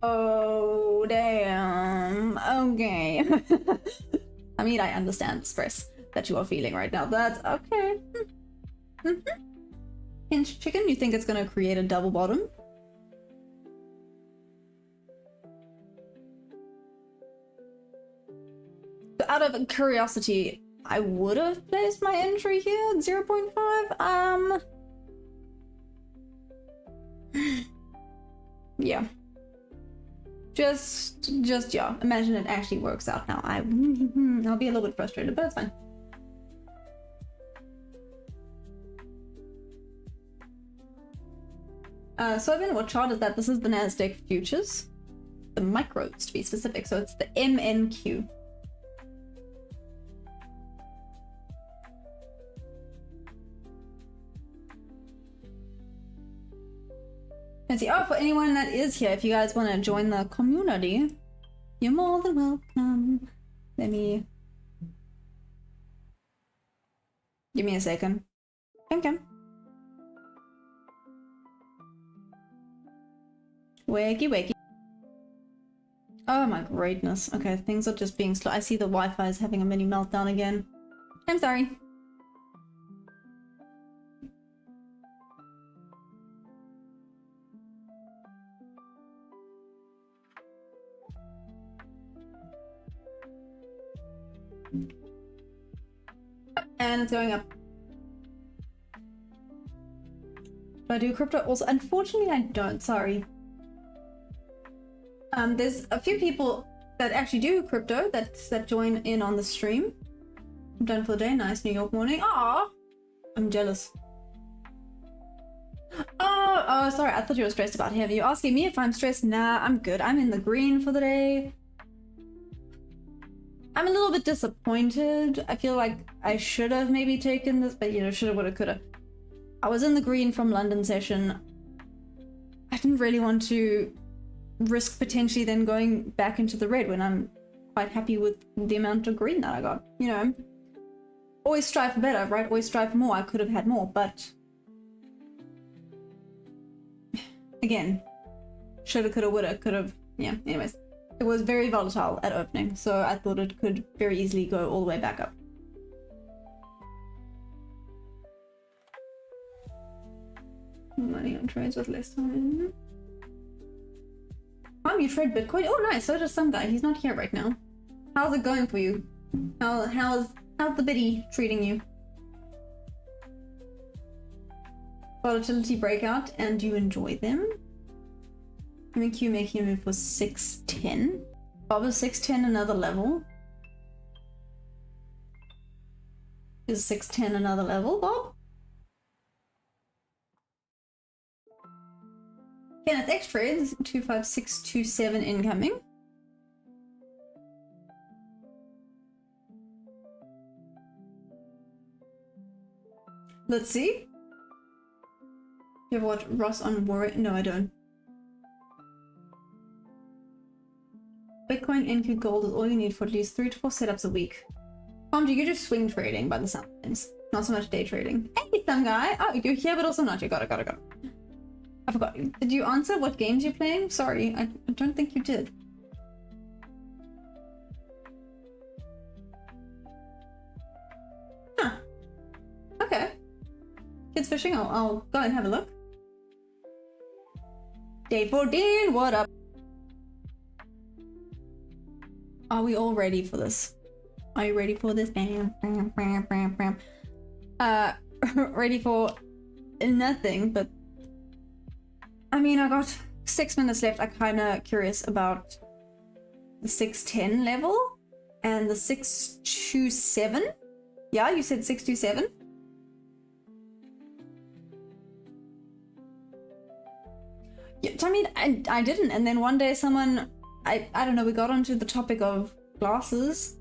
Oh, damn. Okay. I mean, I understand the stress that you are feeling right now. That's okay. Hinge chicken, you think it's gonna create a double bottom? Out of curiosity, I would have placed my entry here at 0.5. Yeah. Just yeah. Imagine it actually works out now. I'll be a little bit frustrated, but it's fine. So what chart is that? This is the Nasdaq futures. The micros to be specific, so it's the MNQ. And see, oh, for anyone that is here, if you guys want to join the community, you're more than welcome. Let me... Give me a second. Thank you. Wakey, wakey. Oh my greatness. Okay, things are just being slow. I see the Wi-Fi is having a mini meltdown again. I'm sorry. And it's going up. Do I do crypto also? Unfortunately, I don't. Sorry. There's a few people that actually do crypto that join in on the stream. I'm done for the day. Nice New York morning. Ah, I'm jealous. Oh, sorry. I thought you were stressed about him. You're asking me if I'm stressed? Nah, I'm good. I'm in the green for the day. I'm a little bit disappointed. I feel like I should have maybe taken this, but you know, shoulda, woulda, coulda. I was in the green from London session. I didn't really want to risk potentially then going back into the red when I'm quite happy with the amount of green that I got. You know, always strive for better, right? Always strive for more. I could have had more, but again, shoulda, coulda, woulda, could have. Yeah, anyways. It was very volatile at opening, so I thought it could very easily go all the way back up. Money on trades with less time. You trade Bitcoin? Oh nice, so does some guy. He's not here right now. How's it going for you? How's the biddy treating you? Volatility breakout, and do you enjoy them? MQ making a move for 610. Bob is 610 another level. Is 610 another level, Bob? Kenneth X trades 25627 incoming. Let's see. You ever watch Ross on Warrior? No, I don't. Bitcoin, NQ, gold is all you need for at least 3 to 4 setups a week. Do you do swing trading by the sound of things? Not so much day trading. Hey, some guy. Oh, you're here, but also not. You got it. I forgot. Did you answer what games you're playing? Sorry, I don't think you did. Huh. Okay. Kids fishing. I'll go and have a look. Day 14. What up? Are we all ready for this? Are you ready for this? Bam, bam, bam, bam, bam. Ready for nothing, but I mean, I got 6 minutes left. I'm kind of curious about the 610 level and the 627. Yeah, you said 627. Yeah, I mean, I didn't. And then one day someone, I don't know, we got onto the topic of glasses,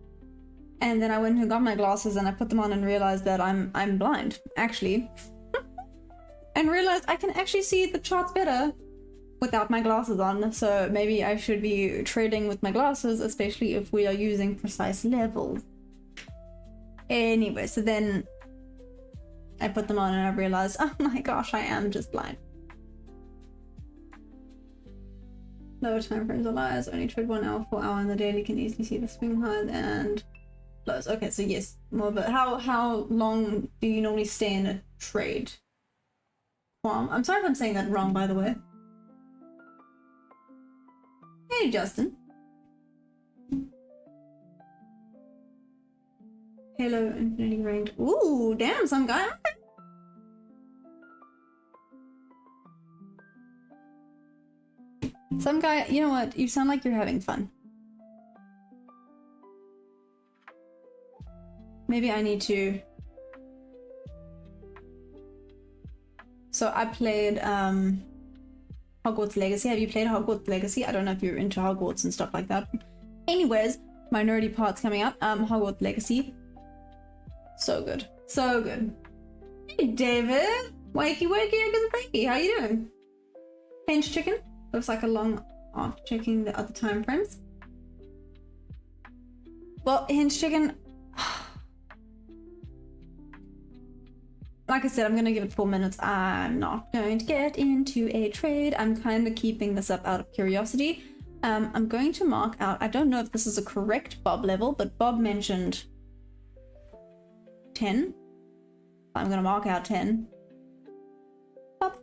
and then I went and got my glasses and I put them on and realized that I'm blind, actually. And realized I can actually see the charts better without my glasses on, so maybe I should be trading with my glasses, especially if we are using precise levels. Anyway, so then I put them on and I realized, oh my gosh, I am just blind. Lower time frames are liars, only trade 1 hour, 4 hour, and the daily can easily see the swing highs and lows. Okay, so yes, more, but how long do you normally stay in a trade? I'm sorry if I'm saying that wrong, by the way. Hey, Justin. Halo Infinity ranked. Ooh, damn, some guy. Some guy, you know what? You sound like you're having fun. Maybe I need to. So I played Hogwarts Legacy. Have you played Hogwarts Legacy? I don't know if you're into Hogwarts and stuff like that. Anyways, my nerdy part's coming up. Hogwarts Legacy. So good. So good. Hey, David. Wakey, wakey, how you doing? Pinch chicken. Looks like a long after checking the other time frames. Well, hinge chicken. Like I said, I'm gonna give it 4 minutes. I'm not going to get into a trade. I'm kind of keeping this up out of curiosity. I'm going to mark out. I don't know if this is a correct Bob level, but Bob mentioned 10. I'm gonna mark out 10. Bob.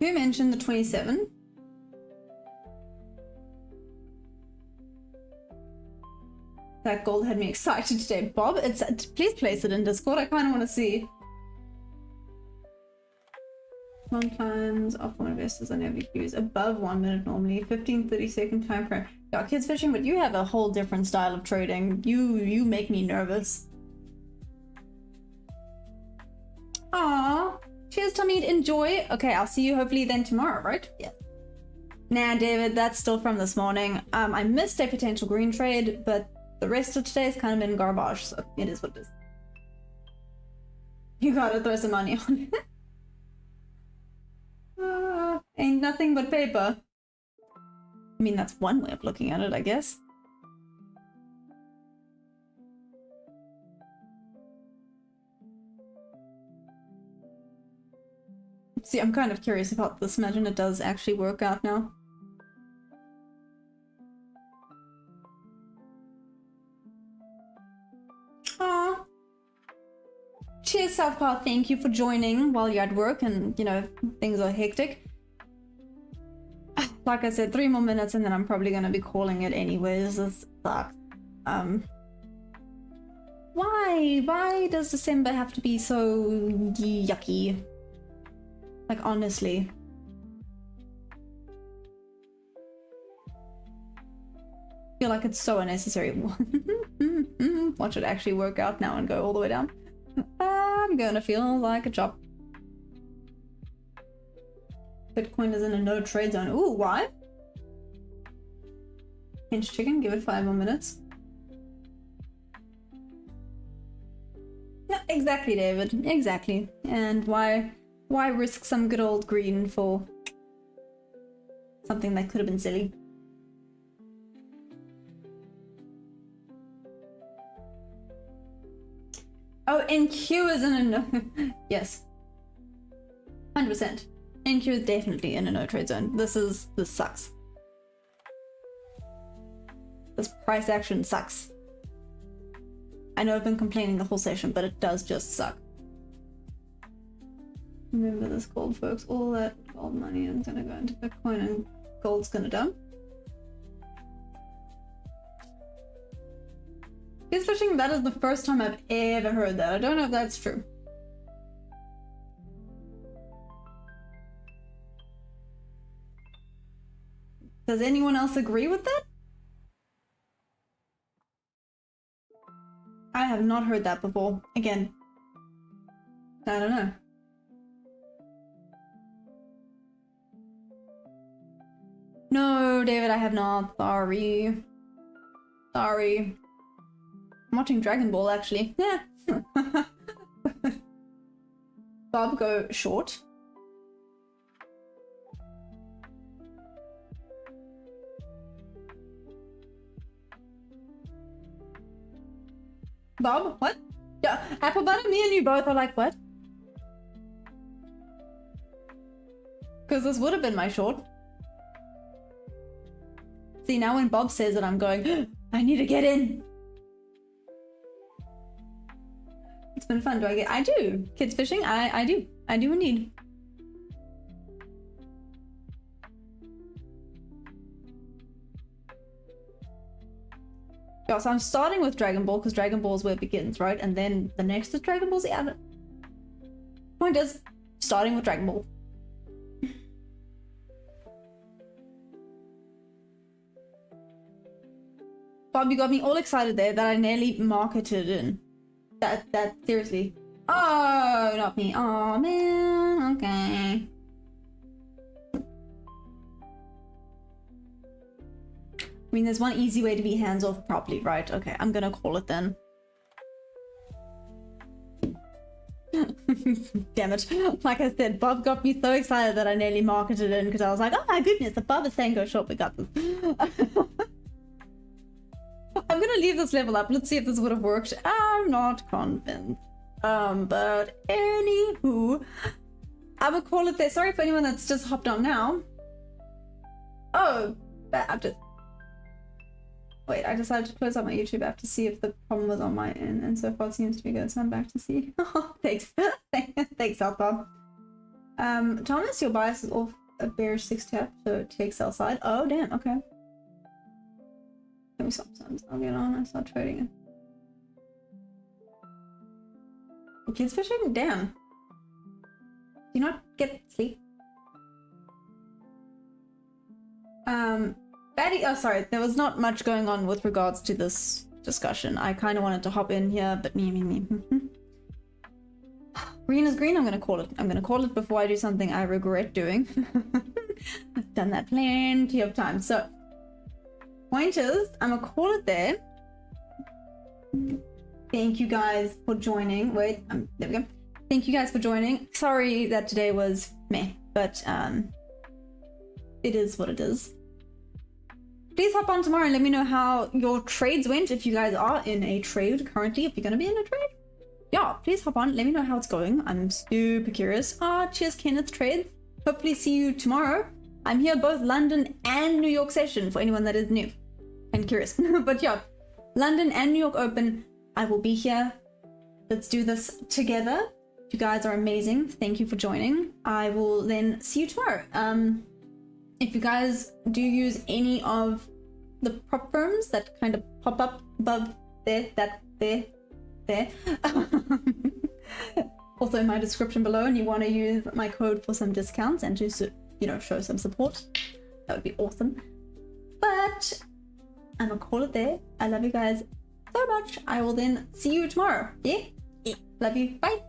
Who mentioned the 27? That gold had me excited today. Bob, please place it in Discord. I kind of want to see. Sometimes optimal investors on FAQs above 1 minute normally, 15-30 second time frame. Yeah, kids fishing, but you have a whole different style of trading. You make me nervous. Aww. Cheers, Tommy. Enjoy. Okay, I'll see you hopefully then tomorrow, right? Yes. Nah, David, that's still from this morning. I missed a potential green trade, but the rest of today's kind of been garbage, so it is what it is. You gotta throw some money on it. Ain't nothing but paper. I mean, that's one way of looking at it, I guess. See, I'm kind of curious about this. Imagine it does actually work out now. Aww. Cheers, Southpaw. Thank you for joining while you're at work and, you know, things are hectic. Like I said, 3 more minutes and then I'm probably going to be calling it anyways. This sucks. Why does December have to be so yucky? Like, honestly. I feel like it's so unnecessary. Watch it actually work out now and go all the way down. I'm gonna feel like a chop. Bitcoin is in a no trade zone. Ooh, why? Pinch chicken, give it 5 more minutes. Yeah, exactly, David. Exactly. And why risk some good old green for something that could have been silly? Oh, NQ is in a no. Yes. 100%. NQ is definitely in a no trade zone. This sucks. This price action sucks. I know I've been complaining the whole session, but it does just suck. Remember this gold, folks. All that gold money is gonna go into Bitcoin and gold's gonna dump. Kids fishing, that is the first time I've ever heard that. I don't know if that's true. Does anyone else agree with that? I have not heard that before. Again, I don't know. No, David, I have not. Sorry. Sorry. I'm watching Dragon Ball, actually. Yeah. Bob, go short. Bob, what? Yeah, apple butter, me and you both are like, what? Because this would have been my short. See, now when Bob says it, I'm going, I need to get in. It's been fun. Do I get? I do. Kids fishing? I do. I do indeed. Yeah, so I'm starting with Dragon Ball because Dragon Ball is where it begins, right? And then the next is Dragon Ball Z. Point is, starting with Dragon Ball. Bob, you got me all excited there that I nearly marketed in. That seriously. Oh, not me. Oh man. Okay. I mean, there's one easy way to be hands off properly, right? Okay, I'm gonna call it then. Damn it. Like I said, Bob got me so excited that I nearly marketed in because I was like, oh my goodness, the Bob is saying go short, we got this. I'm gonna leave this level up. Let's see if this would have worked. I'm not convinced. But anywho, I would call it there. Sorry for anyone that's just hopped on now. Oh, wait, I decided to close out my YouTube app to see if the problem was on my end, and so far it seems to be good, so I'm back to see. Thanks. Thanks, Southpaw. Thomas, your bias is off a bearish 6 tap, so take sell side. Oh, damn, okay. Let me stop sometimes. I'll get on and start trading it. Kids fishing? Damn. you not get sleep? Batty, oh sorry, there was not much going on with regards to this discussion. I kind of wanted to hop in here, but me. Green is green, I'm gonna call it. I'm gonna call it before I do something I regret doing. I've done that plenty of times. So, pointers, I'm gonna call it there. Thank you guys for joining. Wait, there we go. Thank you guys for joining. Sorry that today was meh, but it is what it is. Please hop on tomorrow and let me know how your trades went. If you guys are in a trade currently, if you're gonna be in a trade, yeah, please hop on. Let me know how it's going. I'm super curious. Cheers, Kenneth Trades. Hopefully see you tomorrow. I'm here both London and New York session for anyone that is new and curious. But yeah, London and New York Open, I will be here. Let's do this together. You guys are amazing. Thank you for joining. I will then see you tomorrow. If you guys do use any of the prop firms that kind of pop up above there, there. Also in my description below, and you want to use my code for some discounts and to, you know, show some support, that would be awesome. But I'm gonna call it there. I love you guys so much. I will then see you tomorrow. Yeah? Love you. Bye.